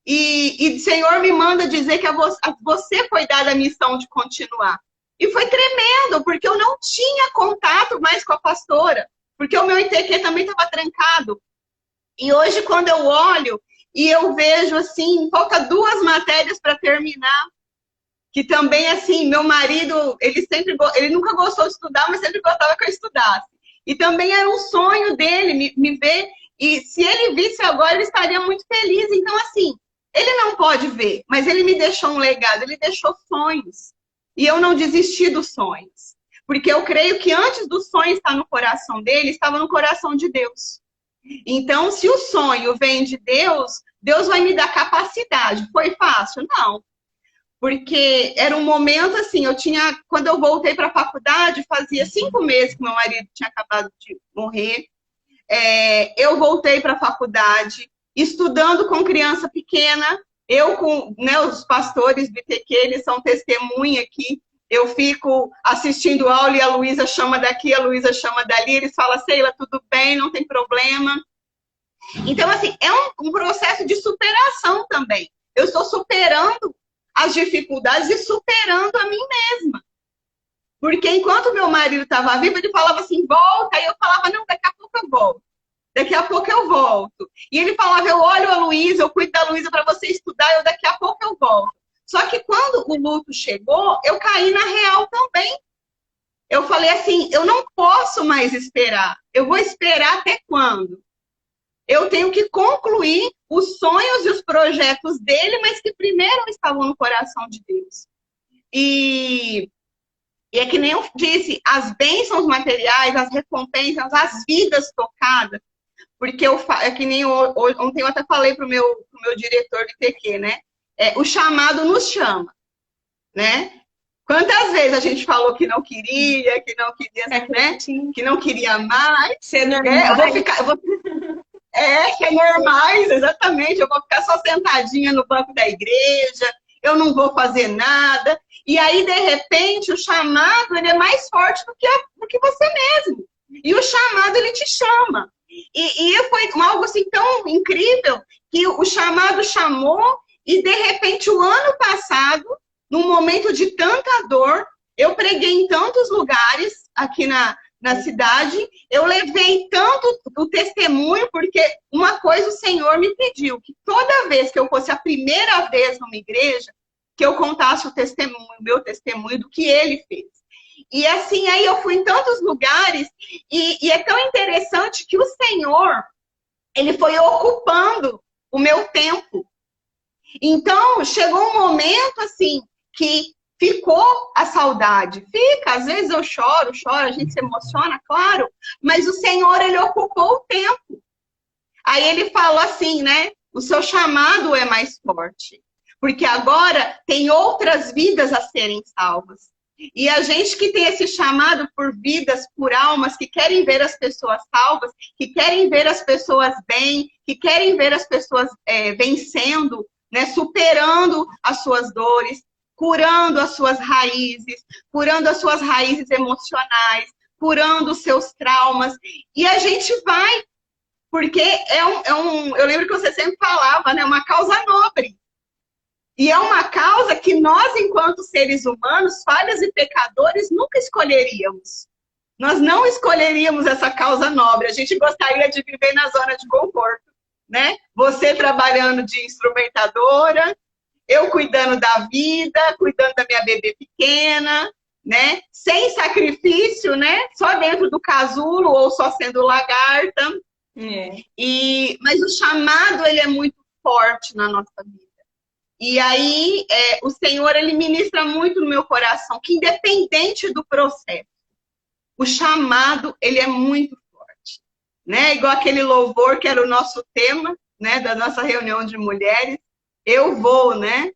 e o Senhor me manda dizer que a você foi dada a missão de continuar. E foi tremendo, porque eu não tinha contato mais com a pastora, porque o meu ITQ também estava trancado. E hoje, quando eu olho e eu vejo assim, falta 2 matérias para terminar, que também, assim, meu marido, ele nunca gostou de estudar, mas sempre gostava que eu estudasse. E também era um sonho dele me ver, e se ele visse agora, ele estaria muito feliz. Então, assim, ele não pode ver, mas ele me deixou um legado, ele deixou sonhos. E eu não desisti dos sonhos. Porque eu creio que antes do sonho estar no coração dele, estava no coração de Deus. Então, se o sonho vem de Deus, Deus vai me dar capacidade. Foi fácil? Não. Porque era um momento assim, quando eu voltei para a faculdade, fazia 5 meses que meu marido tinha acabado de morrer. Eu voltei para a faculdade, estudando com criança pequena. Eu com, né, os pastores do ITQ, eles são testemunha aqui. Eu fico assistindo aula e a Luísa chama daqui, a Luísa chama dali. Eles falam: Sheila, tudo bem, não tem problema. Então, assim, é um processo de superação também. Eu estou superando as dificuldades e superando a mim mesma. Porque enquanto meu marido estava vivo, ele falava assim: volta. Aí eu falava: não, daqui a pouco eu volto. Daqui a pouco eu volto. E ele falava: eu olho a Luísa, eu cuido da Luísa para você estudar, daqui a pouco eu volto. Só que quando o luto chegou, eu caí na real também. Eu falei assim: eu não posso mais esperar. Eu vou esperar até quando? Eu tenho que concluir os sonhos e os projetos dele, mas que primeiro estavam no coração de Deus. E é que nem eu disse, as bênçãos materiais, as recompensas, as vidas tocadas, porque é que nem ontem eu até falei pro meu diretor de TQ, né? O chamado nos chama, né? Quantas vezes a gente falou que não queria, né? Que não queria mais. Ser normal. Que é normais, exatamente. Eu vou ficar só sentadinha no banco da igreja, eu não vou fazer nada. E aí, de repente, o chamado ele é mais forte do que você mesmo. E o chamado, ele te chama. E foi algo assim tão incrível que o chamado chamou e, de repente, o ano passado, num momento de tanta dor, eu preguei em tantos lugares aqui na cidade, eu levei tanto o testemunho, porque uma coisa o Senhor me pediu, que toda vez que eu fosse a primeira vez numa igreja, que eu contasse o meu testemunho do que ele fez. E assim, aí eu fui em tantos lugares, e é tão interessante que o Senhor, ele foi ocupando o meu tempo. Então, chegou um momento, assim, que ficou a saudade. Fica, às vezes eu choro, a gente se emociona, claro, mas o Senhor, ele ocupou o tempo. Aí ele falou assim, né? O seu chamado é mais forte. Porque agora tem outras vidas a serem salvas. E a gente que tem esse chamado por vidas, por almas, que querem ver as pessoas salvas, que querem ver as pessoas bem, que querem ver as pessoas vencendo, né, superando as suas dores, curando as suas raízes emocionais, curando os seus traumas. E a gente vai, porque eu lembro que você sempre falava, né, uma causa nobre. E é uma causa que nós, enquanto seres humanos, falhas e pecadores, nunca escolheríamos. Nós não escolheríamos essa causa nobre. A gente gostaria de viver na zona de conforto, né? Você trabalhando de instrumentadora, eu cuidando da vida, cuidando da minha bebê pequena, né? Sem sacrifício, né? Só dentro do casulo ou só sendo lagarta. Mas o chamado, ele é muito forte na nossa vida. E aí, o Senhor, ele ministra muito no meu coração, que independente do processo, o chamado, ele é muito forte, né? Igual aquele louvor que era o nosso tema, né? Da nossa reunião de mulheres, eu vou, né?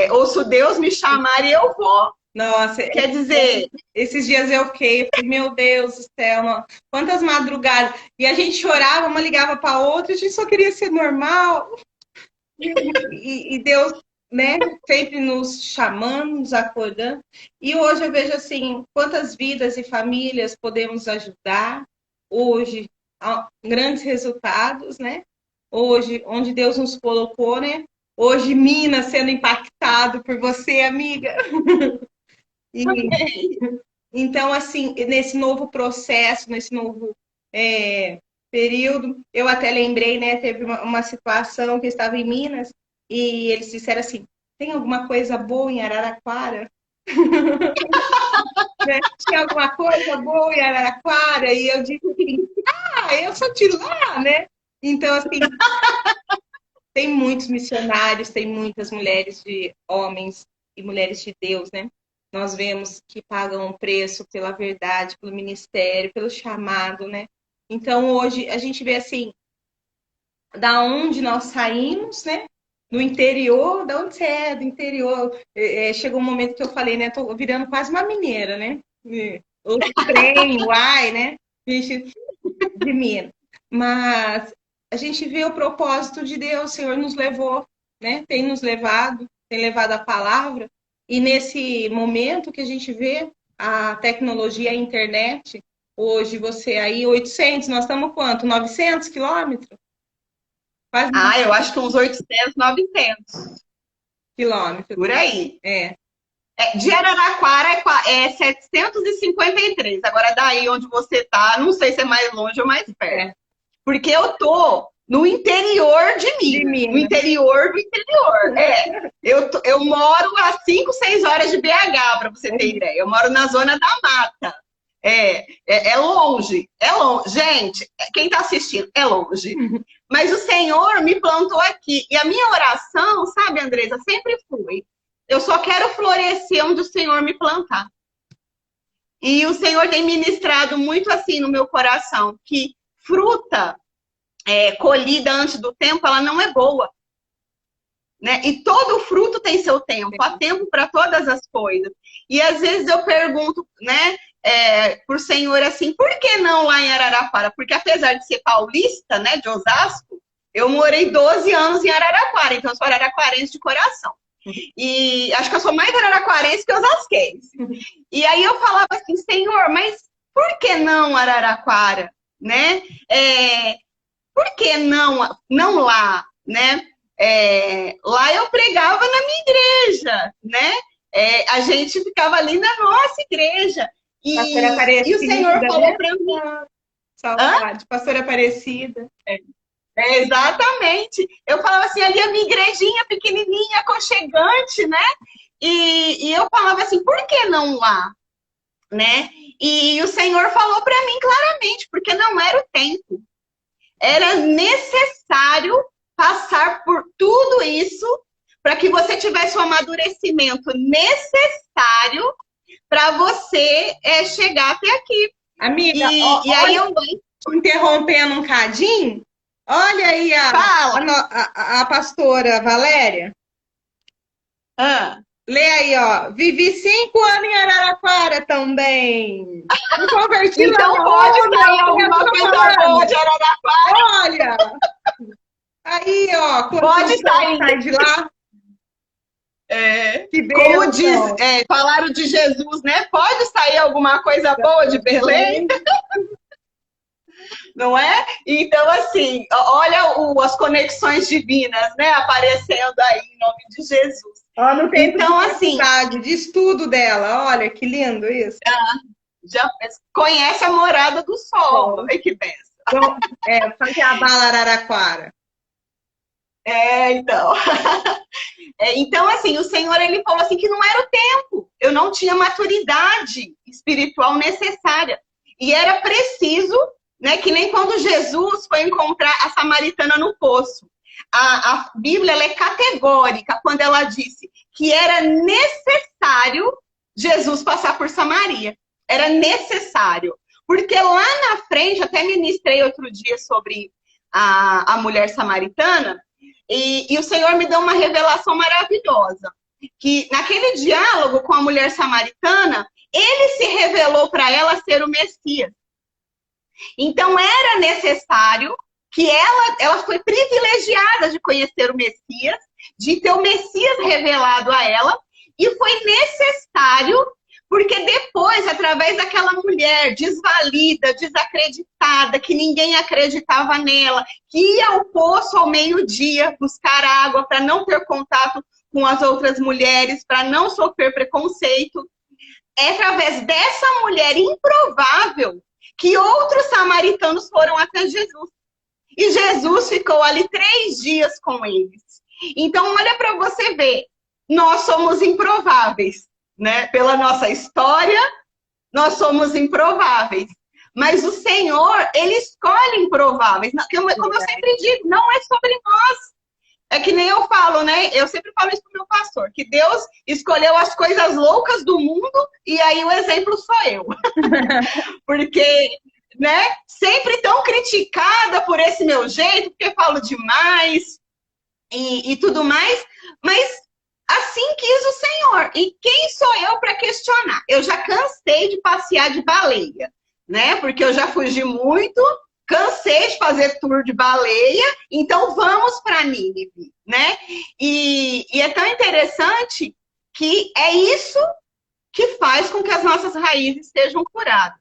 Ouço Deus me chamar e eu vou. Nossa, quer dizer... Esses dias eu fiquei, meu Deus do céu, quantas madrugadas. E a gente chorava, uma ligava para outra, a gente só queria ser normal. E Deus né, sempre nos chamando, nos acordando. E hoje eu vejo assim, quantas vidas e famílias podemos ajudar hoje, grandes resultados, né? Hoje, onde Deus nos colocou, né? Hoje, Minas sendo impactado por você, amiga. E, então, assim, nesse novo processo, nesse novo período, eu até lembrei, né? Teve uma situação que eu estava em Minas e eles disseram assim: tem alguma coisa boa em Araraquara? Né? Tinha alguma coisa boa em Araraquara? E eu disse assim: eu sou de lá, né? Então, assim, tem muitos missionários, tem muitas mulheres de homens e mulheres de Deus, né? Nós vemos que pagam um preço pela verdade, pelo ministério, pelo chamado, né? Então, hoje, a gente vê assim, da onde nós saímos, né? No interior, da onde você é, do interior. Chegou um momento que eu falei, né? Tô virando quase uma mineira, né? O trem, uai, né? Gente, de Minas. Mas a gente vê o propósito de Deus, o Senhor nos levou, né? Tem nos levado, tem levado a palavra. E nesse momento que a gente vê a tecnologia, a internet, hoje você aí, 800, nós estamos quanto? 900 quilômetros? Quase Eu acho que uns 800, 900. quilômetros. Por aí. É. De Araraquara é 753. Agora, daí onde você tá, não sei se é mais longe ou mais perto. Porque eu tô no interior de Minas. No interior do interior. Eu moro a 5, 6 horas de BH, para você ter ideia. Eu moro na zona da mata. É longe. É longe. Gente, quem tá assistindo, é longe. Mas o Senhor me plantou aqui. E a minha oração, sabe, Andresa, sempre foi: eu só quero florescer onde o Senhor me plantar. E o Senhor tem ministrado muito assim no meu coração, que fruta colhida antes do tempo, ela não é boa. Né? E todo fruto tem seu tempo, há tempo para todas as coisas. E às vezes eu pergunto, né, por Senhor assim, por que não lá em Araraquara? Porque apesar de ser paulista, né, de Osasco, eu morei 12 anos em Araraquara, então eu sou araraquarense de coração. E acho que eu sou mais araraquarense que osasquense. E aí eu falava assim: Senhor, mas por que não Araraquara? Né? Por que não lá? Né? Lá eu pregava na minha igreja, né? A gente ficava ali na nossa igreja. E o Senhor falou para mim. Saudade, pastora Aparecida. Exatamente. Eu falava assim, ali a minha igrejinha pequenininha, aconchegante, né? E eu falava assim, por que não lá? Né? E o Senhor falou para mim claramente, porque não era o tempo. Era necessário passar por tudo isso para que você tivesse o amadurecimento necessário para você chegar até aqui. Amiga, e aí eu interrompendo um cadinho, olha aí a pastora Valéria. Lê aí, ó. Vivi 5 anos em Araraquara também. Então pode sair alguma coisa boa de Araraquara. Olha! Aí, ó. Pode sair de lá. Como diz, falaram de Jesus, né? Pode sair alguma coisa boa de Belém? Não é? Então, assim, olha as conexões divinas, né? Aparecendo aí em nome de Jesus. Não tem então, assim, de estudo dela. Olha, que lindo isso. Já conhece a morada do sol. Olha que benção. Então, fazer a bala Araraquara. Então. Então, assim, o Senhor, ele falou assim que não era o tempo. Eu não tinha maturidade espiritual necessária. E era preciso, né, que nem quando Jesus foi encontrar a samaritana no poço. A Bíblia, ela é categórica quando ela disse que era necessário Jesus passar por Samaria. Era necessário. Porque lá na frente, até ministrei outro dia sobre a mulher samaritana, e o Senhor me deu uma revelação maravilhosa. Que naquele diálogo com a mulher samaritana, ele se revelou para ela ser o Messias. Então era necessário que ela foi privilegiada de conhecer o Messias, de ter o Messias revelado a ela, e foi necessário, porque depois, através daquela mulher desvalida, desacreditada, que ninguém acreditava nela, que ia ao poço ao meio-dia buscar água para não ter contato com as outras mulheres, para não sofrer preconceito, é através dessa mulher improvável que outros samaritanos foram até Jesus. E Jesus ficou ali 3 dias com eles. Então, olha para você ver, nós somos improváveis, né? Pela nossa história, nós somos improváveis. Mas o Senhor, Ele escolhe improváveis. Como eu sempre digo, não é sobre nós. É que nem eu falo, né? Eu sempre falo isso pro meu pastor, que Deus escolheu as coisas loucas do mundo e aí o exemplo sou eu. Porque, né? Sempre tão criticada por esse meu jeito, porque falo demais e tudo mais, mas assim quis o Senhor. E quem sou eu para questionar? Eu já cansei de passear de baleia, né? Porque eu já fugi muito, cansei de fazer tour de baleia, então vamos para Nínive, né? E é tão interessante que é isso que faz com que as nossas raízes sejam curadas.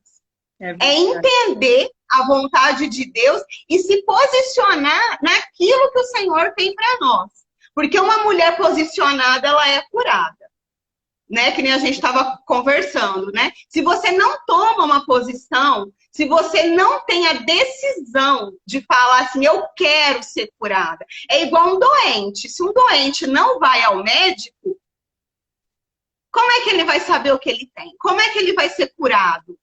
É entender a vontade de Deus e se posicionar naquilo que o Senhor tem para nós. Porque uma mulher posicionada, ela é curada. Né? Que nem a gente estava conversando, né? Se você não toma uma posição, se você não tem a decisão de falar assim, eu quero ser curada. É igual um doente. Se um doente não vai ao médico, como é que ele vai saber o que ele tem? Como é que ele vai ser curado?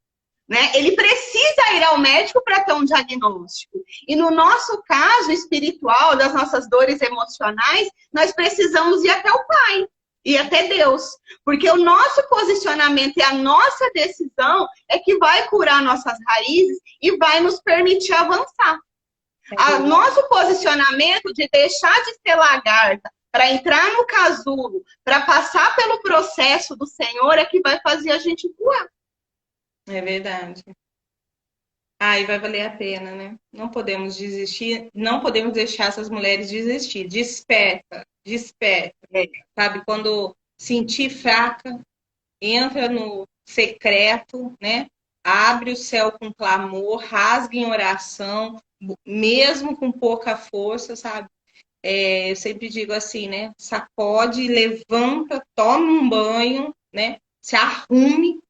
Né? Ele precisa ir ao médico para ter um diagnóstico. E no nosso caso espiritual, das nossas dores emocionais, nós precisamos ir até o Pai e até Deus. Porque o nosso posicionamento e a nossa decisão é que vai curar nossas raízes e vai nos permitir avançar. O nosso posicionamento de deixar de ser lagarta para entrar no casulo, para passar pelo processo do Senhor, é que vai fazer a gente voar. É verdade. Aí vai valer a pena, né? Não podemos desistir, não podemos deixar essas mulheres desistir. Desperta, desperta. Sabe, quando sentir fraca, entra no secreto, né? Abre o céu com clamor, rasga em oração, mesmo com pouca força, sabe? Eu sempre digo assim, né? Sacode, levanta, toma um banho, né? Se arrume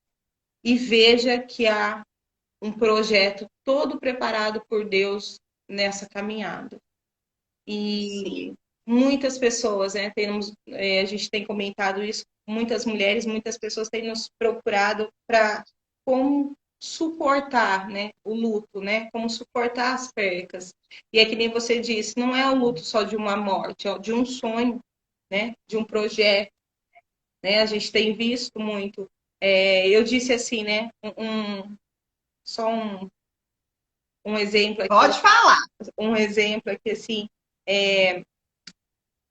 e veja que há um projeto todo preparado por Deus nessa caminhada. E muitas pessoas, né, a gente tem comentado isso, muitas mulheres, muitas pessoas têm nos procurado para como suportar, né, o luto, né, como suportar as percas. E é que nem você disse, não é o luto só de uma morte, é de um sonho, né, de um projeto. Né, a gente tem visto muito. Eu disse assim, né, só um exemplo aqui. Pode falar. Um exemplo aqui, assim,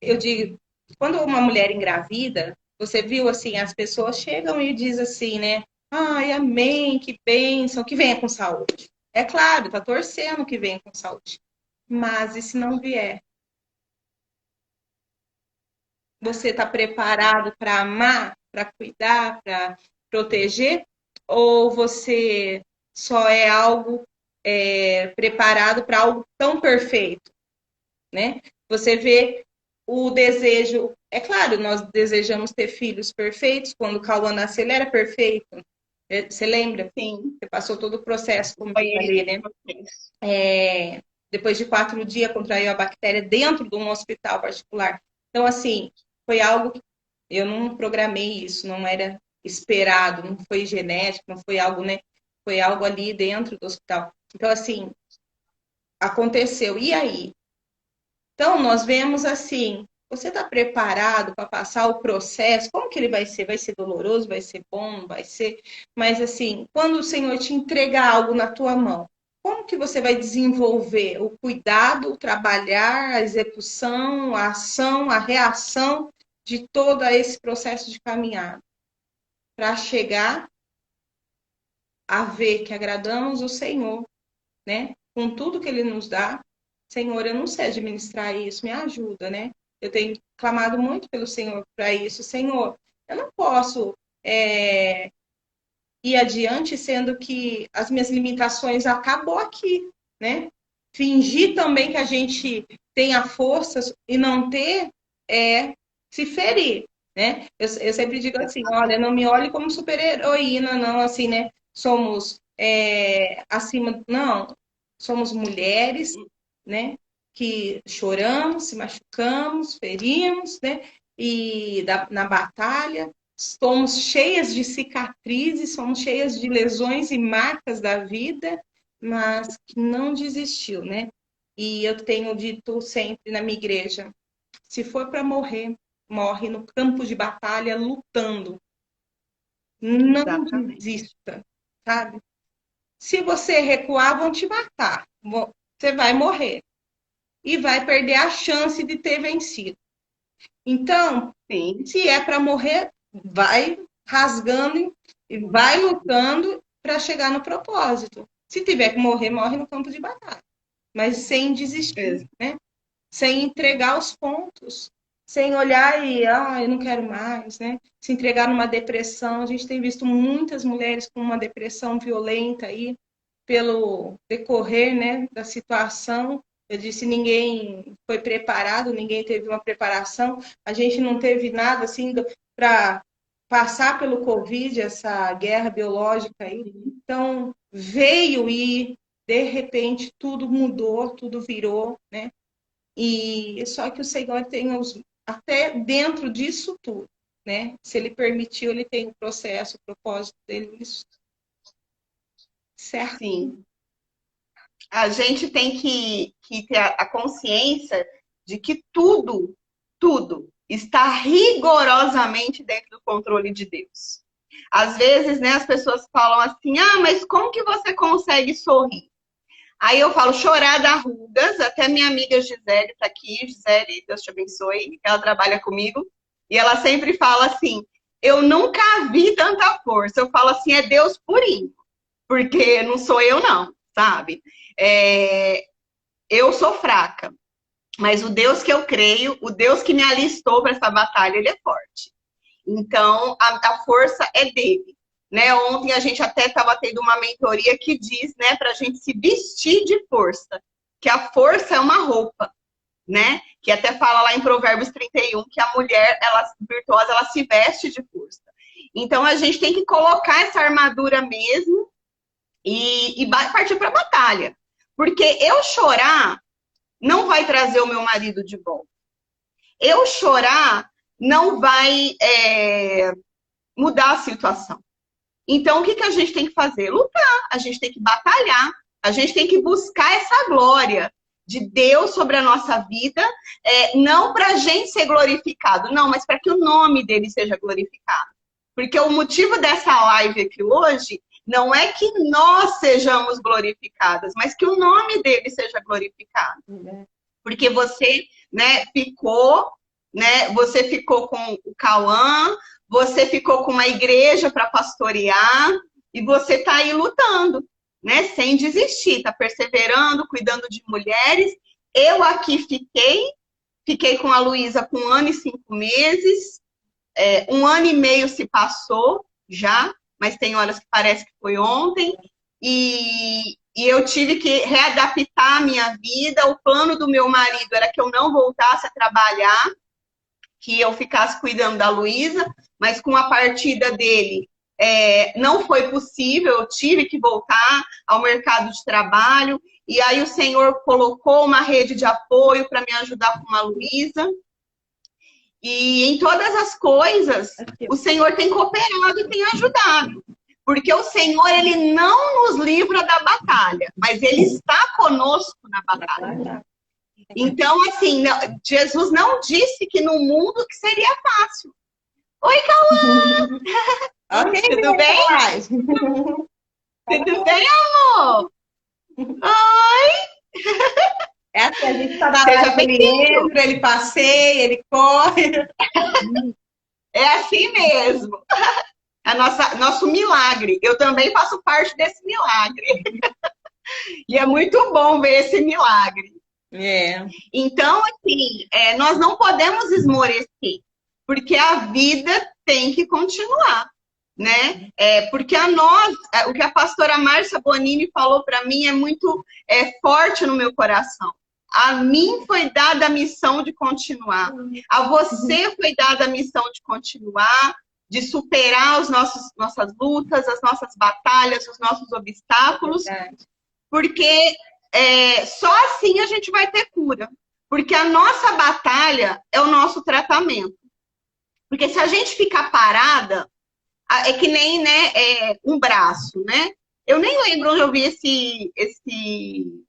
eu digo, quando uma mulher engravida, você viu, assim, as pessoas chegam e dizem assim, né? Ai, amém, que bênção, que venha com saúde. É claro, tá torcendo que venha com saúde. Mas e se não vier? Você está preparado para amar, para cuidar, para proteger? Ou você só é algo preparado para algo tão perfeito, né? Você vê o desejo, é claro, nós desejamos ter filhos perfeitos. Quando o Cauã nasceu, ele era perfeito. Você lembra? Sim. Você passou todo o processo comigo ali, né? Depois de 4 dias, contraiu a bactéria dentro de um hospital particular. Então, assim, foi algo que eu não programei isso, não era esperado, não foi genético, não foi algo, né? Foi algo ali dentro do hospital. Então, assim, aconteceu. E aí? Então, nós vemos assim, você está preparado para passar o processo? Como que ele vai ser? Vai ser doloroso? Vai ser bom? Vai ser... Mas, assim, quando o Senhor te entregar algo na tua mão, como que você vai desenvolver o cuidado, o trabalhar, a execução, a ação, a reação de todo esse processo de caminhada? Para chegar a ver que agradamos o Senhor, né? Com tudo que Ele nos dá. Senhor, eu não sei administrar isso, me ajuda, né? eu tenho clamado muito pelo Senhor para isso. Senhor, eu não posso ir adiante sendo que as minhas limitações acabou aqui, né? Fingir também que a gente tenha forças e não ter se ferir, né? Eu sempre digo assim, olha, não me olhe como super-heroína, não, assim, né? Somos acima, não, somos mulheres, né? Que choramos, se machucamos, ferimos, né? E na batalha, somos cheias de cicatrizes, somos cheias de lesões e marcas da vida, mas que não desistiu, né? E eu tenho dito sempre na minha igreja, se for para morrer, morre no campo de batalha lutando. Não Exatamente. desista, sabe? Se você recuar, vão te matar. Você vai morrer e vai perder a chance de ter vencido. Então, Sim, se é para morrer, vai rasgando e vai lutando para chegar no propósito. Se tiver que morrer, morre no campo de batalha, mas sem desistir, né? Sem entregar os pontos, sem olhar e, eu não quero mais, né? Se entregar numa depressão. A gente tem visto muitas mulheres com uma depressão violenta aí pelo decorrer, né, da situação. Eu disse, ninguém foi preparado, ninguém teve uma preparação. A gente não teve nada assim para passar pelo Covid, essa guerra biológica aí. Então, veio e de repente tudo mudou, tudo virou, né? E só que o Senhor tem até dentro disso tudo, né? Se ele permitiu, ele tem o processo, o propósito dele, isso, certo? sim. A gente tem que ter a consciência de que tudo está rigorosamente dentro do controle de Deus. Às vezes, né, as pessoas falam assim, mas como que você consegue sorrir? Aí eu falo, chorar dá rugas, até minha amiga Gisele está aqui, Gisele, Deus te abençoe, ela trabalha comigo, e ela sempre fala assim, eu nunca vi tanta força, eu falo assim, é Deus purinho, porque não sou eu não, sabe? Eu sou fraca, mas o Deus que eu creio, o Deus que me alistou para essa batalha, ele é forte. Então, a força é dele. Né? Ontem a gente até estava tendo uma mentoria que diz, né, para a gente se vestir de força, que a força é uma roupa, né? Que até fala lá em Provérbios 31 que a mulher, ela virtuosa, ela se veste de força. Então a gente tem que colocar essa armadura mesmo e partir para a batalha. Porque eu chorar não vai trazer o meu marido de volta. Eu chorar não vai mudar a situação. Então, o que a gente tem que fazer? Lutar, a gente tem que batalhar, a gente tem que buscar essa glória de Deus sobre a nossa vida, não para a gente ser glorificado, não, mas para que o nome dele seja glorificado. Porque o motivo dessa live aqui hoje não é que nós sejamos glorificadas, mas que o nome dele seja glorificado. Porque você, né, você ficou com o Cauã, você ficou com uma igreja para pastorear e você está aí lutando, né? Sem desistir, está perseverando, cuidando de mulheres. Eu aqui fiquei com a Luísa com 1 ano e 5 meses. 1 ano e meio se passou já, mas tem horas que parece que foi ontem. E eu tive que readaptar a minha vida. O plano do meu marido era que eu não voltasse a trabalhar, que eu ficasse cuidando da Luísa, mas com a partida dele não foi possível, eu tive que voltar ao mercado de trabalho, e aí o Senhor colocou uma rede de apoio para me ajudar com a Luísa, e em todas as coisas, o Senhor tem cooperado e tem ajudado, porque o Senhor, ele não nos livra da batalha, mas ele está conosco na batalha. Então, assim, Jesus não disse que no mundo que seria fácil. Oi, Cauã! Ok, Tudo bem? Tudo bem, amor? Oi! É assim, a gente está na Seja live, ele entra, ele passeia, ele corre. É assim mesmo. Nosso milagre. Eu também faço parte desse milagre. E é muito bom ver esse milagre. É. Então, assim, nós não podemos esmorecer, porque a vida tem que continuar, né? Porque o que a pastora Márcia Bonini falou para mim é muito forte no meu coração. A mim foi dada a missão de continuar. A você foi dada a missão de continuar, de superar nossas lutas, as nossas batalhas, os nossos obstáculos, porque só assim a gente vai ter cura. Porque a nossa batalha é o nosso tratamento. Porque se a gente ficar parada, é que nem, né, um braço, né? Eu nem lembro onde eu vi esse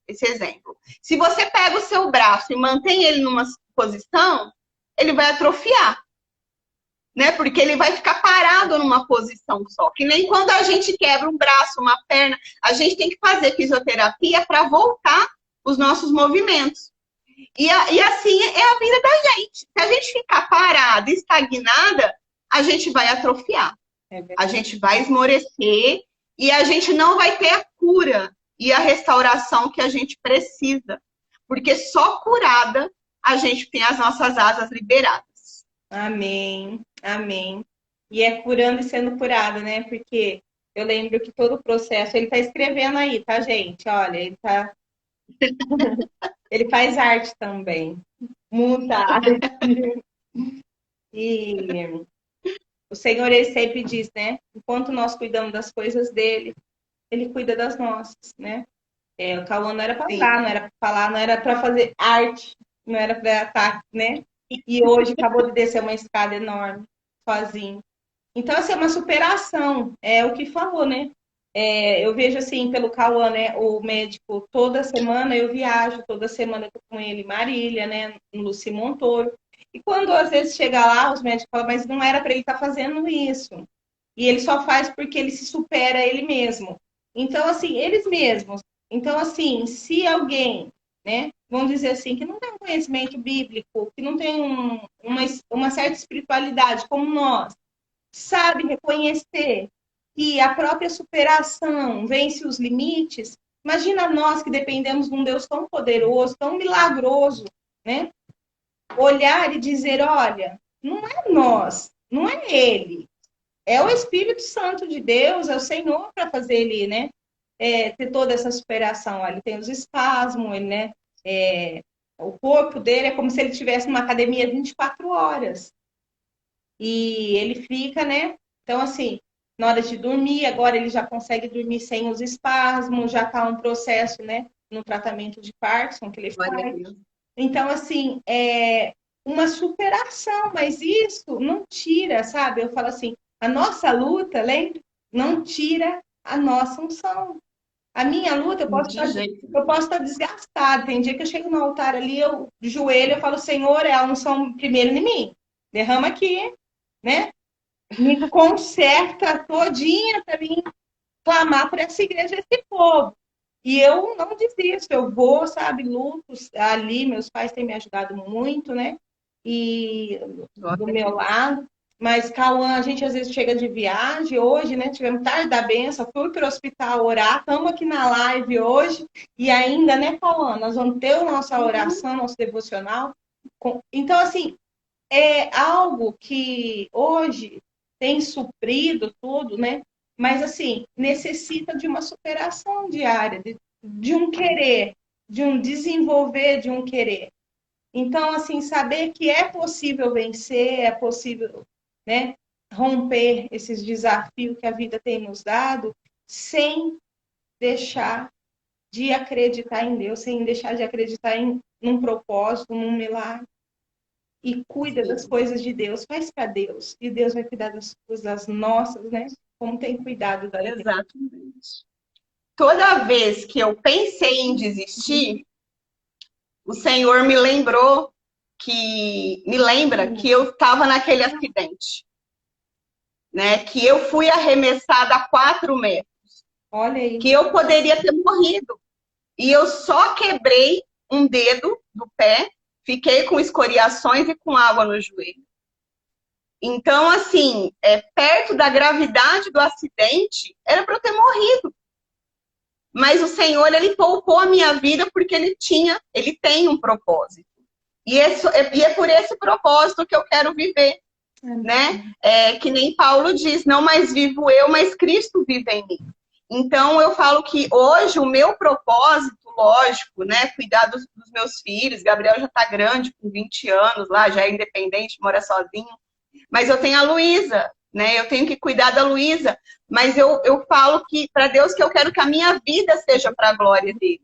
exemplo. Se você pega o seu braço e mantém ele numa posição, ele vai atrofiar, né? Porque ele vai ficar parado numa posição só. Que nem quando a gente quebra um braço, uma perna, a gente tem que fazer fisioterapia para voltar os nossos movimentos. E assim é a vida da gente. Se a gente ficar parada, estagnada, a gente vai atrofiar. A gente vai esmorecer e a gente não vai ter a cura e a restauração que a gente precisa. Porque só curada a gente tem as nossas asas liberadas. Amém, amém. E é curando e sendo curada, né? Porque eu lembro que todo o processo, ele tá escrevendo aí, tá, gente? Olha, ele faz arte também. Muita arte. E o Senhor, ele sempre diz, né? Enquanto nós cuidamos das coisas dele, ele cuida das nossas, né? O Cauã não era para falar, não era para falar, não era para fazer arte, não era para estar, né? E hoje acabou de descer uma escada enorme, sozinho. Então, assim, é uma superação, é o que falou, né? Eu vejo, assim, pelo Cauã, né? O médico, toda semana eu viajo, toda semana eu tô com ele em Marília, né? No Luci Montoro. E quando às vezes chega lá, os médicos falam, mas não era para ele estar fazendo isso. E ele só faz porque ele se supera ele mesmo. Então, assim, eles mesmos. Então, assim, se alguém, né, vamos dizer assim, que não tem um conhecimento bíblico, que não tem uma certa espiritualidade como nós, sabe reconhecer que a própria superação vence os limites, imagina nós que dependemos de um Deus tão poderoso, tão milagroso, né? Olhar e dizer, olha, não é nós, não é ele, é o Espírito Santo de Deus, é o Senhor para fazer ele, né? Ter toda essa superação. Ele tem os espasmos, ele, né? O corpo dele é como se ele estivesse numa academia 24 horas. E ele fica, né? Então, assim, na hora de dormir, agora ele já consegue dormir sem os espasmos, já está um processo, né? No tratamento de Parkinson que ele faz. Então, assim, uma superação, mas isso não tira, sabe? Eu falo assim, a nossa luta, lembra? Não tira a nossa unção. A minha luta, eu posso estar desgastada. Tem dia que eu chego no altar ali, eu de joelho, eu falo, Senhor, é a unção primeiro em mim. Derrama aqui, né? Me conserta todinha para mim clamar por essa igreja, esse povo. E eu não desisto, eu vou, sabe, lutos ali, meus pais têm me ajudado muito, né? E do meu lado. Mas, Cauã, a gente às vezes chega de viagem, hoje, né? Tivemos tarde da benção, fui para o hospital orar, estamos aqui na live hoje, e ainda, né, Cauã, nós vamos ter a nossa oração, nosso devocional. Então, assim, é algo que hoje tem suprido tudo, né? Mas, assim, necessita de uma superação diária, de um querer, de um desenvolver, de um querer. Então, assim, saber que é possível vencer, é possível, né, romper esses desafios que a vida tem nos dado, sem deixar de acreditar em Deus, sem deixar de acreditar num propósito, num milagre. E cuida das coisas de Deus, faz para Deus. E Deus vai cuidar das coisas nossas, né? Como tem cuidado da gente. Exatamente. Toda vez que eu pensei em desistir, o Senhor me lembra que eu estava naquele acidente, né? Que eu fui arremessada a 4 metros. Olha aí. Que eu poderia ter morrido. E eu só quebrei um dedo do pé, fiquei com escoriações e com água no joelho. Então, assim, perto da gravidade do acidente, era para eu ter morrido. mas o Senhor, ele poupou a minha vida porque ele tem um propósito. E é por esse propósito que eu quero viver, né? Que nem Paulo diz, não mais vivo eu, mas Cristo vive em mim. Então, eu falo que hoje o meu propósito, lógico, né? Cuidar dos meus filhos. Gabriel já está grande, com 20 anos lá, já é independente, mora sozinho. Mas eu tenho a Luísa, né? Eu tenho que cuidar da Luísa. Mas eu falo que para Deus que eu quero que a minha vida seja para a glória dele.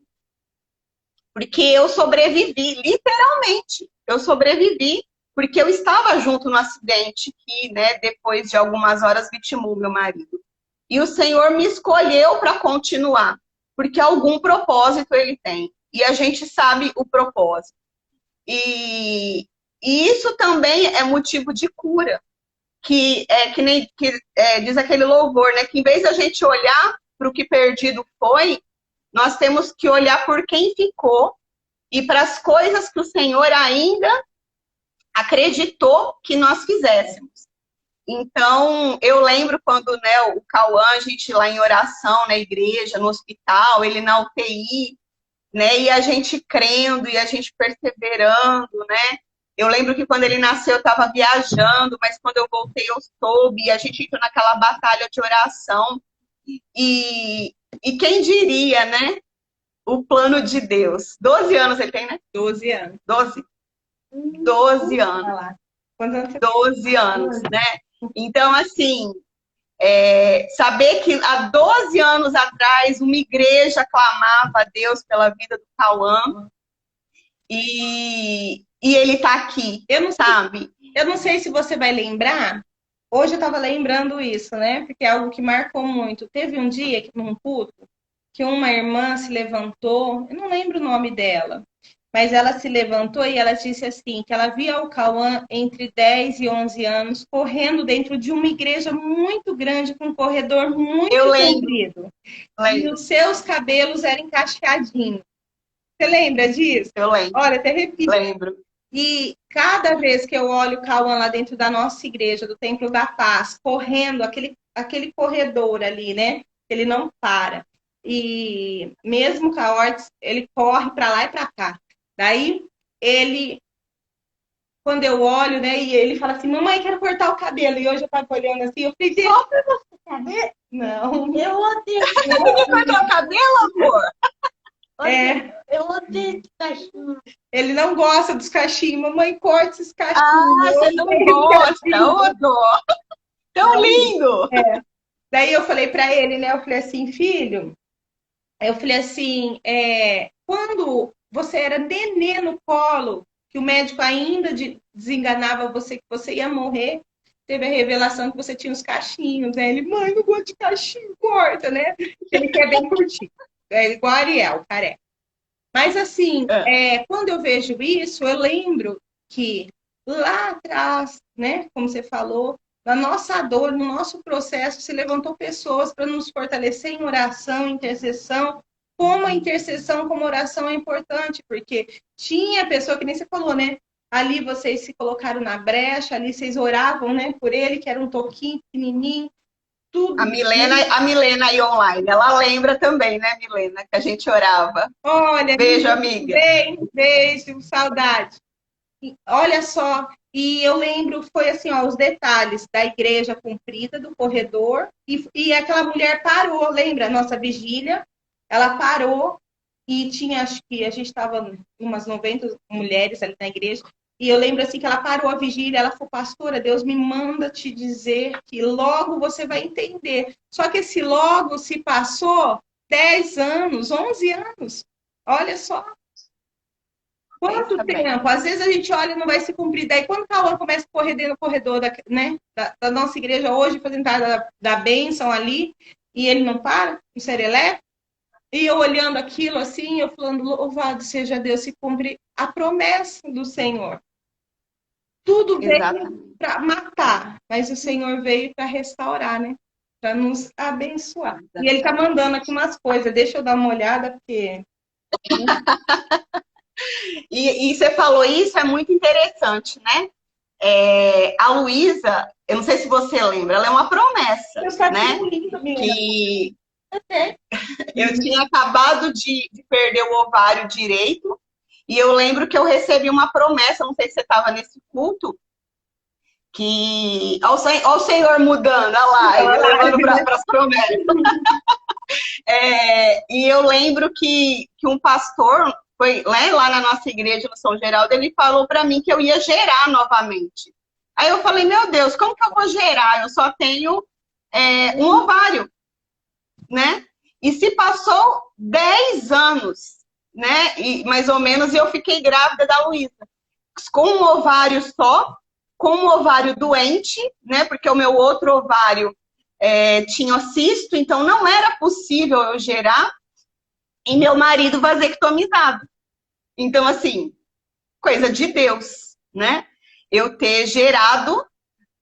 Porque eu sobrevivi, literalmente. Eu sobrevivi porque eu estava junto no acidente que, né, depois de algumas horas vitimou meu marido. E o Senhor me escolheu para continuar, porque algum propósito ele tem. E a gente sabe o propósito. E isso também é motivo de cura. Diz aquele louvor, né? Que em vez da gente olhar para o que perdido foi, nós temos que olhar por quem ficou e para as coisas que o Senhor ainda acreditou que nós fizéssemos. Então, eu lembro quando, né, o Cauã, a gente lá em oração na igreja, no hospital, ele na UTI, né, e a gente crendo e a gente perseverando, né. Eu lembro que quando ele nasceu eu estava viajando, mas quando eu voltei eu soube, e a gente entrou naquela batalha de oração. E quem diria, né, o plano de Deus. 12 anos ele tem, né? 12 anos. 12 anos. 12 anos, né? Então, assim, saber que há 12 anos atrás uma igreja clamava a Deus pela vida do Cauã e ele está aqui, sabe? Eu não sei se você vai lembrar, hoje eu estava lembrando isso, né? Porque é algo que marcou muito. Teve um dia, num culto, que uma irmã se levantou, eu não lembro o nome dela, mas ela se levantou e ela disse assim, que ela via o Cauã entre 10 e 11 anos, correndo dentro de uma igreja muito grande, com um corredor muito comprido. E os seus cabelos eram encaixadinhos. Você lembra disso? Eu lembro. Olha, até repito. Lembro. E cada vez que eu olho o Cauã lá dentro da nossa igreja, do Templo da Paz, correndo, aquele corredor ali, né? Ele não para. E mesmo com a Ortiz, ele corre para lá e para cá. Daí, quando eu olho, né, e ele fala assim, mamãe, quero cortar o cabelo. E hoje eu tava olhando assim, eu falei, só pra você saber? Não. Eu odeio. Você quer cortar o cabelo, amor? Eu odeio cachinho. Ele não gosta dos cachinhos. Mamãe, corta esses cachinhos. Você não gosta, ô dó. Tão lindo. Daí eu falei para ele, né, eu falei assim, filho, eu falei assim, quando você era nenê no colo, que o médico ainda desenganava você, que você ia morrer, teve a revelação que você tinha os cachinhos, né? Ele, mãe, não gosto de cachinho, corta, né? Ele quer bem curtir. É igual a Ariel, careca. Mas assim, quando eu vejo isso, eu lembro que lá atrás, né, como você falou, na nossa dor, no nosso processo, se levantou pessoas para nos fortalecer em oração, intercessão. Como a intercessão, como oração é importante, porque tinha pessoa que nem você falou, né? Ali vocês se colocaram na brecha, ali vocês oravam, né, por ele, que era um toquinho pequenininho. Tudo. A Milena aí online, ela lembra também, né, Milena, que a gente orava. Olha, beijo, amiga. Beijo, saudade. Olha só, e eu lembro, foi assim, ó, os detalhes da igreja comprida, do corredor, e aquela mulher parou, lembra? A nossa vigília, ela parou e tinha, acho que a gente estava umas 90 mulheres ali na igreja, e eu lembro assim que ela parou a vigília, ela falou, pastora, Deus me manda te dizer que logo você vai entender. Só que esse logo se passou 10 anos, 11 anos. Olha só. Quanto tempo? Às vezes a gente olha e não vai se cumprir. Daí quando o Cauã começa a correr dentro do corredor da nossa igreja hoje, fazendo da bênção ali, e ele não para, o serelepe, e eu olhando aquilo assim, eu falando, louvado seja Deus, se cumpre a promessa do Senhor. Tudo veio para matar, mas o Senhor veio para restaurar, né? Para nos abençoar. E ele está mandando aqui umas coisas, deixa eu dar uma olhada, porque... E você falou isso, é muito interessante, né? A Luísa, eu não sei se você lembra, ela é uma promessa, né? Eu tinha acabado de perder o ovário direito, e eu lembro que eu recebi uma promessa, não sei se você estava nesse culto, que... Olha o Senhor mudando, olha lá, ele levando para as promessas. E eu lembro que um pastor, foi lá na nossa igreja, no São Geraldo, ele falou para mim que eu ia gerar novamente. Aí eu falei, meu Deus, como que eu vou gerar? Eu só tenho um ovário, né? E se passou 10 anos, né? E, mais ou menos, e eu fiquei grávida da Luísa. Com um ovário só, com um ovário doente, né? Porque o meu outro ovário tinha cisto, então não era possível eu gerar. E meu marido vasectomizado. Então, assim, coisa de Deus, né? Eu ter gerado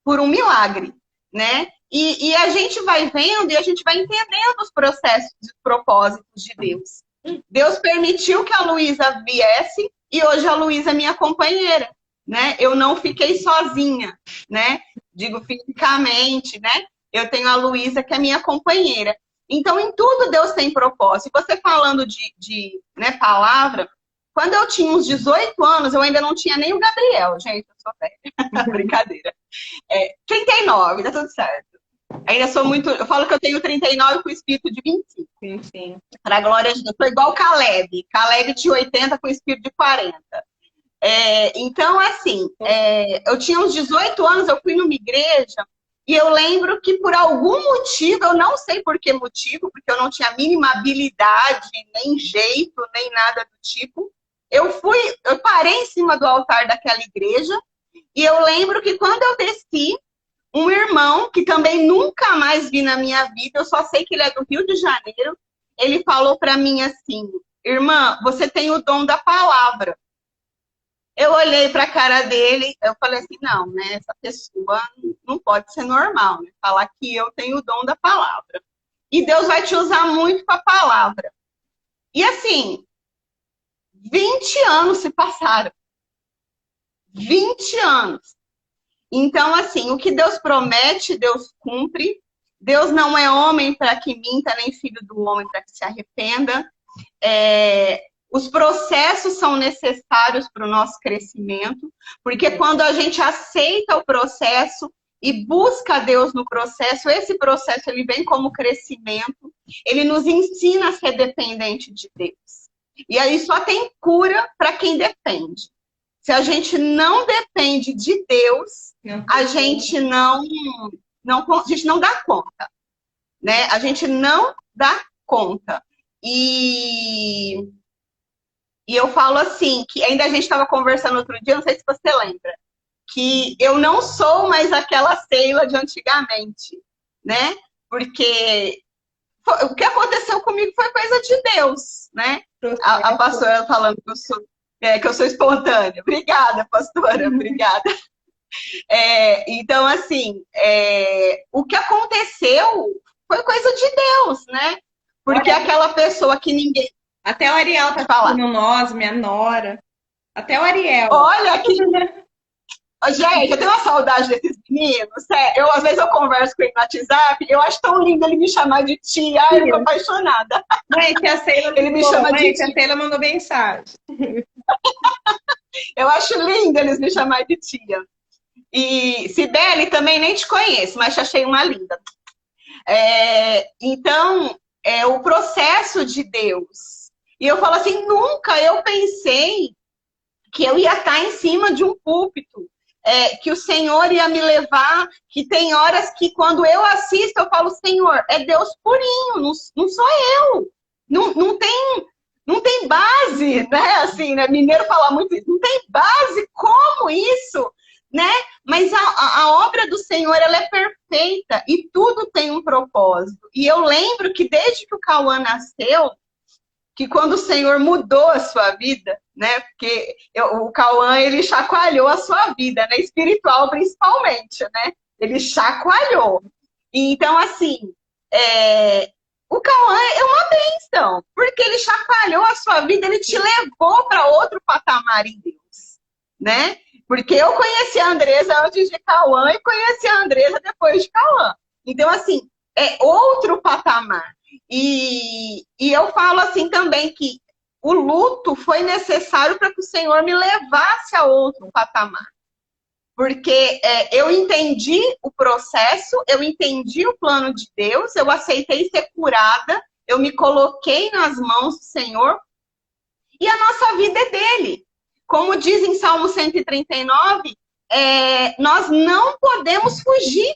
por um milagre, né? E a gente vai vendo e a gente vai entendendo os processos e os propósitos de Deus. Deus permitiu que a Luísa viesse e hoje a Luísa é minha companheira, né? Eu não fiquei sozinha, né? Digo fisicamente, né? Eu tenho a Luísa que é minha companheira. Então, em tudo Deus tem propósito. E você falando de palavra, quando eu tinha uns 18 anos, eu ainda não tinha nem o Gabriel, gente, eu sou velha. Brincadeira. 39, tá tudo certo. Ainda sou muito... Eu falo que eu tenho 39 com espírito de 25. Sim, sim. Pra glória de Deus. Foi igual o Caleb. Caleb tinha 80 com espírito de 40. Então, assim, eu tinha uns 18 anos, eu fui numa igreja e eu lembro que por algum motivo, eu não sei por que motivo, porque eu não tinha a mínima habilidade, nem jeito, nem nada do tipo. Eu parei em cima do altar daquela igreja e eu lembro que quando eu desci, um irmão, que também nunca mais vi na minha vida, eu só sei que ele é do Rio de Janeiro, ele falou para mim assim, irmã, você tem o dom da palavra. Eu olhei para a cara dele, eu falei assim, não, né, essa pessoa não pode ser normal, né, falar que eu tenho o dom da palavra. E Deus vai te usar muito com a palavra. E assim, 20 anos se passaram. 20 anos. Então, assim, o que Deus promete, Deus cumpre. Deus não é homem para que minta, nem filho do homem para que se arrependa. Os processos são necessários para o nosso crescimento, porque quando a gente aceita o processo e busca Deus no processo, esse processo ele vem como crescimento, ele nos ensina a ser dependente de Deus. E aí só tem cura para quem depende. Se a gente não depende de Deus, a gente não dá conta, né? A gente não dá conta. E eu falo assim, que ainda a gente estava conversando outro dia, não sei se você lembra, que eu não sou mais aquela Sheila de antigamente, né? Porque o que aconteceu comigo foi coisa de Deus, né? A pastora falando que eu sou espontânea. Obrigada, pastora, obrigada. Então, assim, o que aconteceu foi coisa de Deus, né? Porque aquela pessoa que ninguém... Até o Ariel tá falando nós, minha nora. Até o Ariel. Olha que... Gente, eu tenho uma saudade desses meninos. Às vezes eu converso com ele no WhatsApp, eu acho tão lindo ele me chamar de tia. Ai, eu tô apaixonada. Mãe, que a Sheila ele me chama de tia. A Sheila mandou mensagem. Eu acho lindo eles me chamarem de tia. E Cibele também nem te conheço, mas te achei uma linda. Então, o processo de Deus. E eu falo assim, nunca eu pensei que eu ia estar em cima de um púlpito, que o Senhor ia me levar, que tem horas que quando eu assisto, eu falo, Senhor, é Deus purinho, não sou eu. Não tem base, né? Assim, né? Mineiro fala muito isso, não tem base, como isso? Né? Mas a obra do Senhor, ela é perfeita e tudo tem um propósito. E eu lembro que desde que o Cauã nasceu, que quando o Senhor mudou a sua vida, né? Porque o Cauã, ele chacoalhou a sua vida, né? Espiritual principalmente, né? Ele chacoalhou. Então, assim, o Cauã é uma bênção, porque ele chacoalhou a sua vida, ele te levou para outro patamar em Deus, né? Porque eu conheci a Andresa antes de Cauã e conheci a Andresa depois de Cauã. Então, assim, é outro patamar. E eu falo assim também que o luto foi necessário para que o Senhor me levasse a outro patamar. Porque eu entendi o processo, eu entendi o plano de Deus, eu aceitei ser curada, eu me coloquei nas mãos do Senhor e a nossa vida é dele. Como diz em Salmo 139, nós não podemos fugir,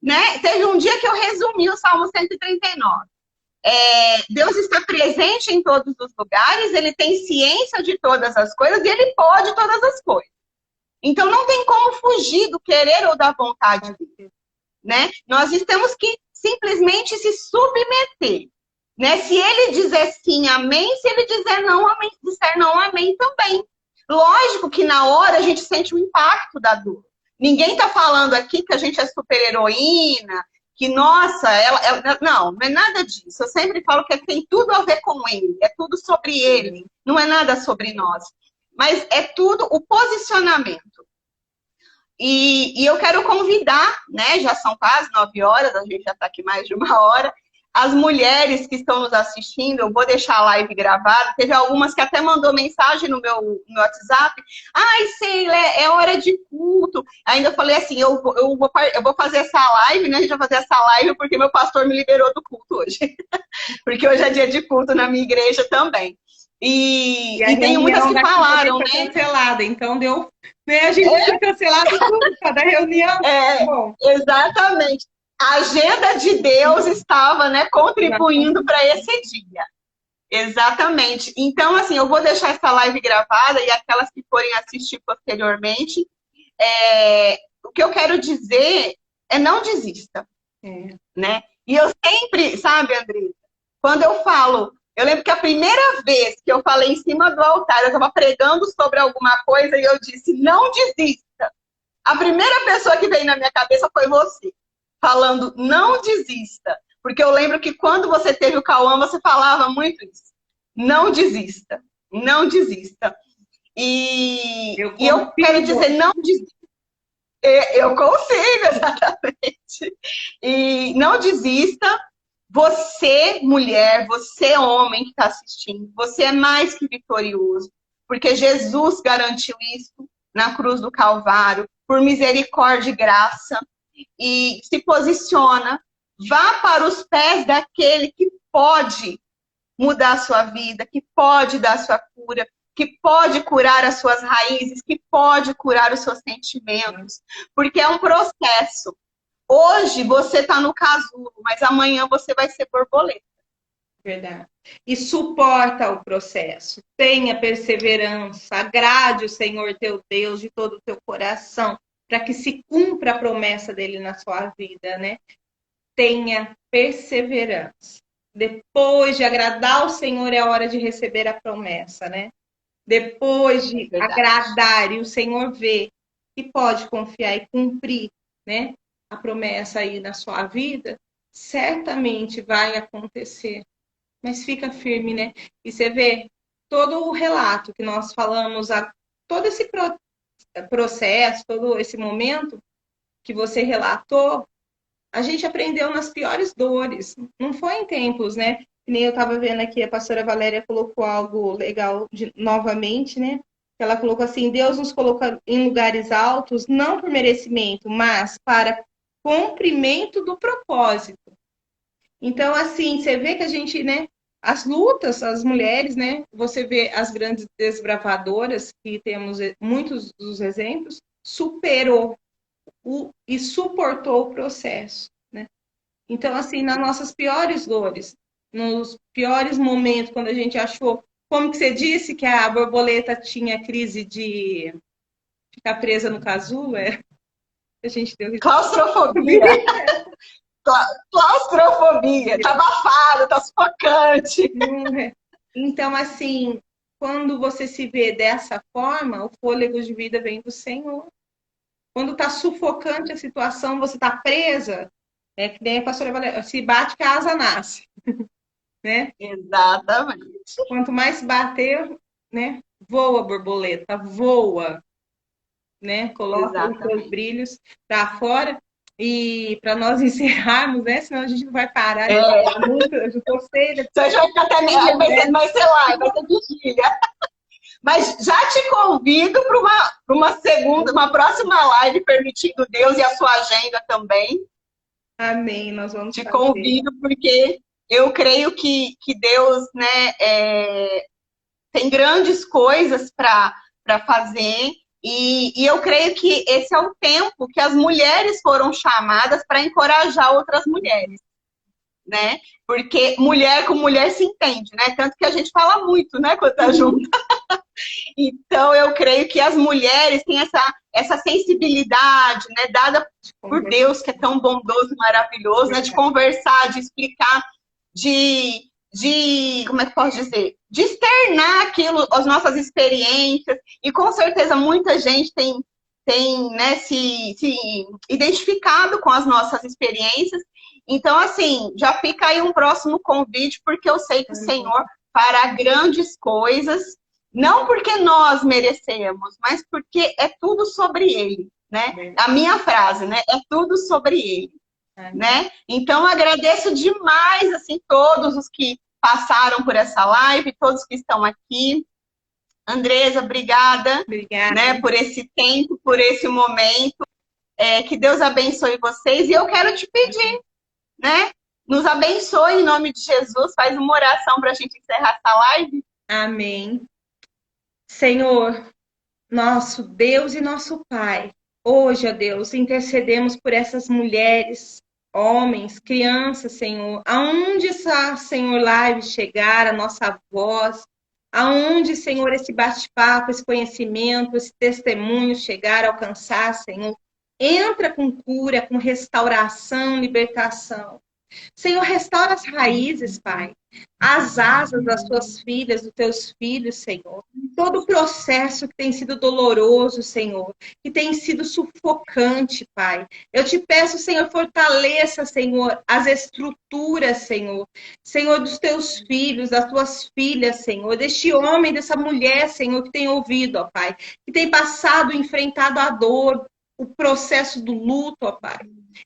né? Teve um dia que eu resumi o Salmo 139. Deus está presente em todos os lugares, ele tem ciência de todas as coisas e ele pode todas as coisas. Então não tem como fugir do querer ou da vontade dele, né? Nós temos que simplesmente se submeter, né? Se ele dizer sim, amém. Se ele dizer não, amém. Se disser não, amém também. Lógico que na hora a gente sente o impacto da dor. Ninguém está falando aqui que a gente é super heroína, que, nossa, não é nada disso. Eu sempre falo que tem tudo a ver com ele, é tudo sobre ele, não é nada sobre nós. Mas é tudo o posicionamento. E eu quero convidar, né? Já são quase 9 horas, a gente já está aqui mais de 1 hora. As mulheres que estão nos assistindo, eu vou deixar a live gravada. Teve algumas que até mandou mensagem no meu WhatsApp. Ai, Sheila, é hora de culto. Ainda eu falei assim, eu vou fazer essa live, né? A gente vai fazer essa live porque meu pastor me liberou do culto hoje. Porque hoje é dia de culto na minha igreja também. E tem muitas que falaram, né? Cancelada, então deu. A gente foi cancelado tudo, cada reunião. Bom. Exatamente. A agenda de Deus estava, né, contribuindo para esse dia. Exatamente. Então, assim, eu vou deixar essa live gravada e aquelas que forem assistir posteriormente, o que eu quero dizer é não desista, né? E eu sempre, sabe, Andressa, quando eu falo, eu lembro que a primeira vez que eu falei em cima do altar, eu estava pregando sobre alguma coisa e eu disse, não desista. A primeira pessoa que veio na minha cabeça foi você, falando, não desista. Porque eu lembro que quando você teve o Cauã, você falava muito isso. Não desista, não desista. E eu quero dizer, não desista. Eu consigo, exatamente. E não desista. Você, mulher, você, homem que está assistindo, você é mais que vitorioso. Porque Jesus garantiu isso na cruz do Calvário, por misericórdia e graça. E se posiciona, vá para os pés daquele que pode mudar a sua vida, que pode dar a sua cura, que pode curar as suas raízes, que pode curar os seus sentimentos, porque é um processo. Hoje você está no casulo, mas amanhã você vai ser borboleta. Verdade. E suporta o processo, tenha perseverança, agrade o Senhor teu Deus de todo o teu coração, para que se cumpra a promessa dele na sua vida, né? Tenha perseverança. Depois de agradar o Senhor, é a hora de receber a promessa, né? Depois de agradar e o Senhor ver que pode confiar e cumprir, né? A promessa aí na sua vida, certamente vai acontecer. Mas fica firme, né? E você vê todo o relato que nós falamos, todo esse processo, todo esse momento que você relatou, a gente aprendeu nas piores dores. Não foi em tempos, né? Que nem eu estava vendo aqui, a pastora Valéria colocou algo legal novamente, né? Ela colocou assim, Deus nos coloca em lugares altos, não por merecimento, mas para cumprimento do propósito. Então, assim, você vê que a gente, né? As lutas, as mulheres, né? Você vê as grandes desbravadoras, que temos muitos dos exemplos, superou e suportou o processo, né? Então, assim, nas nossas piores dores, nos piores momentos, quando a gente achou, como que você disse que a borboleta tinha crise de ficar presa no casulo, a gente deu claustrofobia. Claustrofobia, tá abafado, tá sufocante. Então, assim, quando você se vê dessa forma, o fôlego de vida vem do Senhor. Quando tá sufocante a situação, você tá presa, é que nem a pastora Valéria, se bate que a asa nasce. Né? Exatamente. Quanto mais bater, né? Voa, borboleta, voa. Né? Coloca os seus brilhos para fora. E para nós encerrarmos, né? Senão a gente não vai parar de É, falar muito. Eu já estou cedo. você já fica até meio pensando, mas sei lá, vai ter vigília. Mas já te convido para uma segunda, uma próxima live, permitindo Deus e a sua agenda também. Amém, nós vamos Te fazer. convido porque eu creio que Deus, né, tem grandes coisas para fazer. E eu creio que esse é o tempo que as mulheres foram chamadas para encorajar outras mulheres, né? Porque mulher com mulher se entende, né? Tanto que a gente fala muito, né, quando tá junto. Então, eu creio que as mulheres têm essa sensibilidade, né, dada por Deus, que é tão bondoso e maravilhoso, né, de conversar, de explicar, como é que posso dizer? De externar aquilo, as nossas experiências, e com certeza muita gente tem né, se identificado com as nossas experiências. Então, assim, já fica aí um próximo convite, porque eu sei que o Senhor fará grandes coisas, não porque nós merecemos, mas porque é tudo sobre Ele, né? A minha frase, né? É tudo sobre Ele, né? Então, agradeço demais, assim, todos os que passaram por essa live, todos que estão aqui. Andresa, obrigada, né, por esse tempo, por esse momento. Que Deus abençoe vocês. E eu quero te pedir, né? Nos abençoe em nome de Jesus. Faz uma oração para a gente encerrar essa live. Amém. Senhor, nosso Deus e nosso Pai, hoje, ó Deus, intercedemos por essas mulheres, homens, crianças, Senhor, aonde essa, Senhor, live chegar, a nossa voz, aonde, Senhor, esse bate-papo, esse conhecimento, esse testemunho chegar, alcançar, Senhor, entra com cura, com restauração, libertação. Senhor, restaura as raízes, Pai, as asas das tuas filhas, dos teus filhos, Senhor. Todo o processo que tem sido doloroso, Senhor, que tem sido sufocante, Pai. Eu te peço, Senhor, fortaleça, Senhor, as estruturas, Senhor. Senhor, dos teus filhos, das tuas filhas, Senhor, deste homem, dessa mulher, Senhor, que tem ouvido, ó Pai, que tem passado, enfrentado a dor, o processo do luto, ó Pai.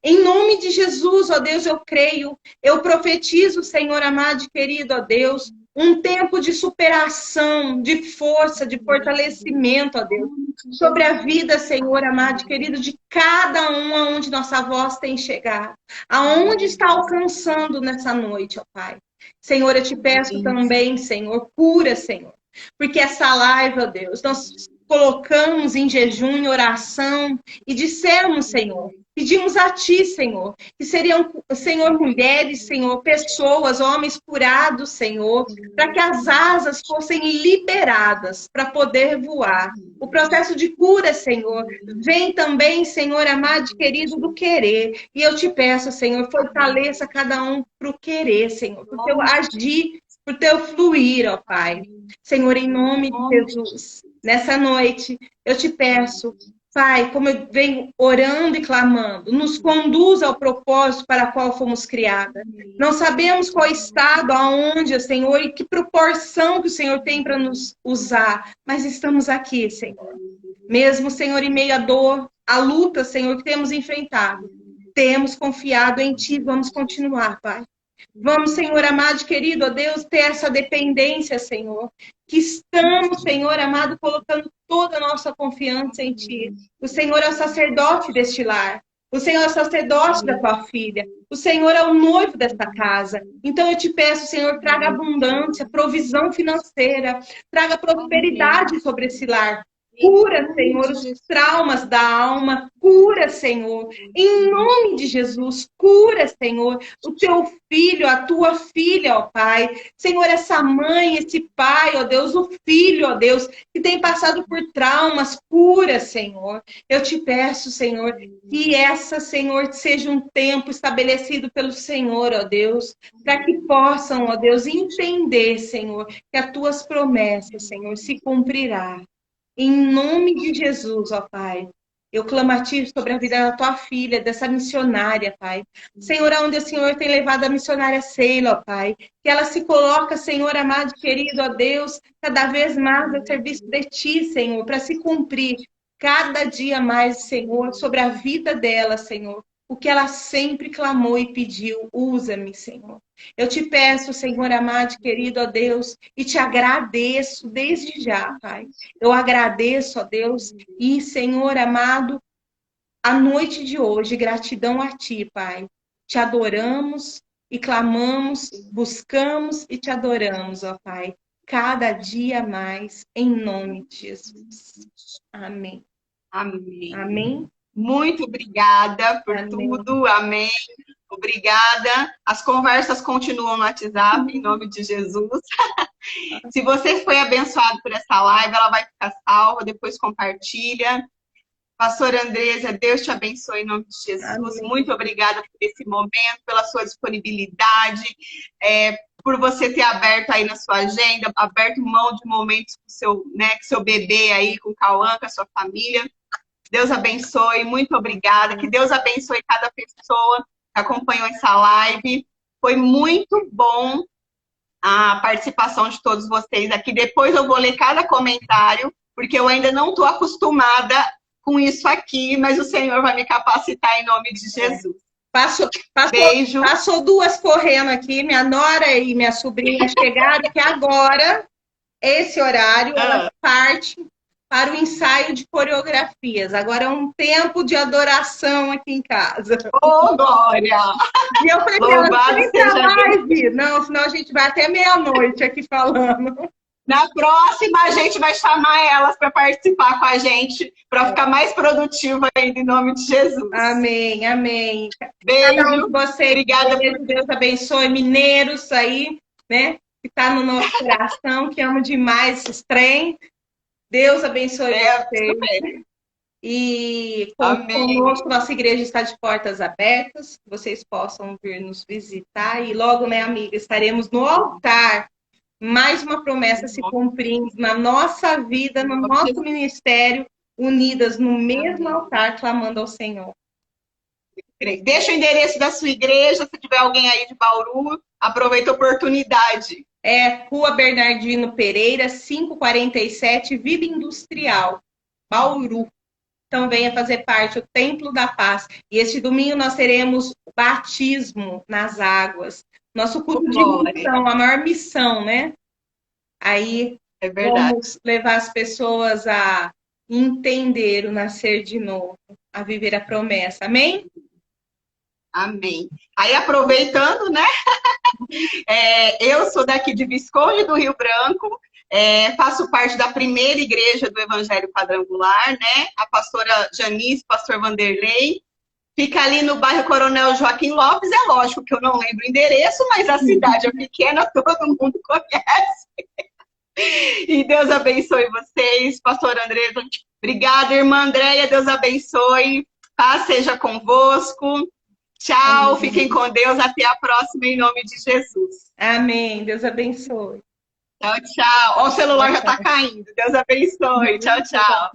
Em nome de Jesus, ó Deus, eu creio, eu profetizo, Senhor amado e querido, ó Deus, um tempo de superação, de força, de fortalecimento, ó Deus, sobre a vida, Senhor amado e querido, de cada um aonde nossa voz tem chegado, aonde está alcançando nessa noite, ó Pai. Senhor, eu te peço também, Senhor, cura, Senhor, porque essa live, ó Deus, nós colocamos em jejum, em oração e dissemos, Senhor, pedimos a Ti, Senhor, que seriam, Senhor, mulheres, Senhor, pessoas, homens curados, Senhor, para que as asas fossem liberadas para poder voar. O processo de cura, Senhor, vem também, Senhor, amado e querido, do querer. E eu te peço, Senhor, fortaleça cada um para o querer, Senhor, para o teu agir, para o teu fluir, ó Pai. Senhor, em nome de Jesus, nessa noite, eu te peço, Pai, como eu venho orando e clamando, nos conduz ao propósito para o qual fomos criadas. Não sabemos qual estado, aonde, Senhor, e que proporção que o Senhor tem para nos usar, mas estamos aqui, Senhor. Mesmo, Senhor, em meio à dor, à luta, Senhor, que temos enfrentado, temos confiado em Ti, vamos continuar, Pai. Vamos, Senhor amado e querido, ó Deus, ter essa dependência, Senhor. Que estamos, Senhor amado, colocando toda a nossa confiança em Ti. O Senhor é o sacerdote deste lar. O Senhor é o sacerdote da tua filha. O Senhor é o noivo desta casa. Então eu te peço, Senhor, traga abundância, provisão financeira, traga prosperidade sobre esse lar. Cura, Senhor, os traumas da alma. Cura, Senhor. Em nome de Jesus, cura, Senhor, o teu filho, a tua filha, ó Pai. Senhor, essa mãe, esse pai, ó Deus, o filho, ó Deus, que tem passado por traumas. Cura, Senhor. Eu te peço, Senhor, que essa, Senhor, seja um tempo estabelecido pelo Senhor, ó Deus, para que possam, ó Deus, entender, Senhor, que as tuas promessas, Senhor, se cumprirá. Em nome de Jesus, ó Pai, eu clamo a Ti sobre a vida da Tua filha, dessa missionária, Pai. Senhor, aonde o Senhor tem levado a missionária Sheila, ó Pai, que ela se coloca, Senhor amado e querido, ó Deus, cada vez mais a serviço de Ti, Senhor, para se cumprir cada dia mais, Senhor, sobre a vida dela, Senhor. o que ela sempre clamou e pediu. Usa-me, Senhor. Eu te peço, Senhor amado e querido, ó Deus, e te agradeço desde já, Pai. Eu agradeço, ó Deus, e Senhor amado, a noite de hoje, gratidão a Ti, Pai. Te adoramos e clamamos, buscamos e te adoramos, ó Pai. Cada dia mais, em nome de Jesus. Amém. Amém. Amém. Muito obrigada por Amém. tudo. Amém. Obrigada. As conversas continuam no WhatsApp, em nome de Jesus. Se você foi abençoado por essa live, ela vai ficar salva, depois compartilha. Pastora Andresa, Deus te abençoe em nome de Jesus. Amém. Muito obrigada por esse momento, pela sua disponibilidade, por você ter aberto aí na sua agenda, aberto mão de momentos com seu bebê aí, com o Cauã, com a sua família. Deus abençoe, muito obrigada. Que Deus abençoe cada pessoa que acompanhou essa live. Foi muito bom a participação de todos vocês aqui. Depois eu vou ler cada comentário, porque eu ainda não estou acostumada com isso aqui, mas o Senhor vai me capacitar em nome de Jesus. Beijo. Passou duas correndo aqui, minha nora e minha sobrinha chegaram, que agora, esse horário, ela parte para o ensaio de coreografias. Agora é um tempo de adoração aqui em casa. Ô, glória! E eu falei, louvado seja live. Não, senão a gente vai até meia-noite aqui falando. Na próxima, a gente vai chamar elas para participar com a gente, para ficar mais produtiva ainda, em nome de Jesus. Amém, amém. Beijo. Cada um de vocês, obrigada. Deus abençoe. Mineiros aí, né? Que está no nosso coração, que amo demais esses trem. Deus abençoe vocês. E conosco, nossa igreja está de portas abertas, que vocês possam vir nos visitar. E logo, né, amiga, estaremos no altar. Mais uma promessa se cumprindo na nossa vida, no nosso ministério, unidas no mesmo altar, clamando ao Senhor. Deixa o endereço da sua igreja, se tiver alguém aí de Bauru, aproveita a oportunidade. Rua Bernardino Pereira, 547, Vida Industrial, Bauru. Então venha fazer parte do Templo da Paz. E este domingo nós teremos o batismo nas águas. Nosso culto de missão, a maior missão, né? Aí vamos levar as pessoas a entender o nascer de novo, a viver a promessa. Amém? Amém. Aí aproveitando, né? Eu sou daqui de Visconde do Rio Branco, faço parte da primeira igreja do Evangelho Quadrangular, né? A pastora Janice, pastor Vanderlei. Fica ali no bairro Coronel Joaquim Lopes. É lógico que eu não lembro o endereço, mas a cidade é pequena, todo mundo conhece. E Deus abençoe vocês, pastor Andresa. Obrigada, irmã Andréia. Deus abençoe. Paz seja convosco. Tchau, amém. Fiquem com Deus. Até a próxima, em nome de Jesus. Amém. Deus abençoe. Tchau, tchau. Ó, o celular já está caindo. Deus abençoe. Tchau, tchau.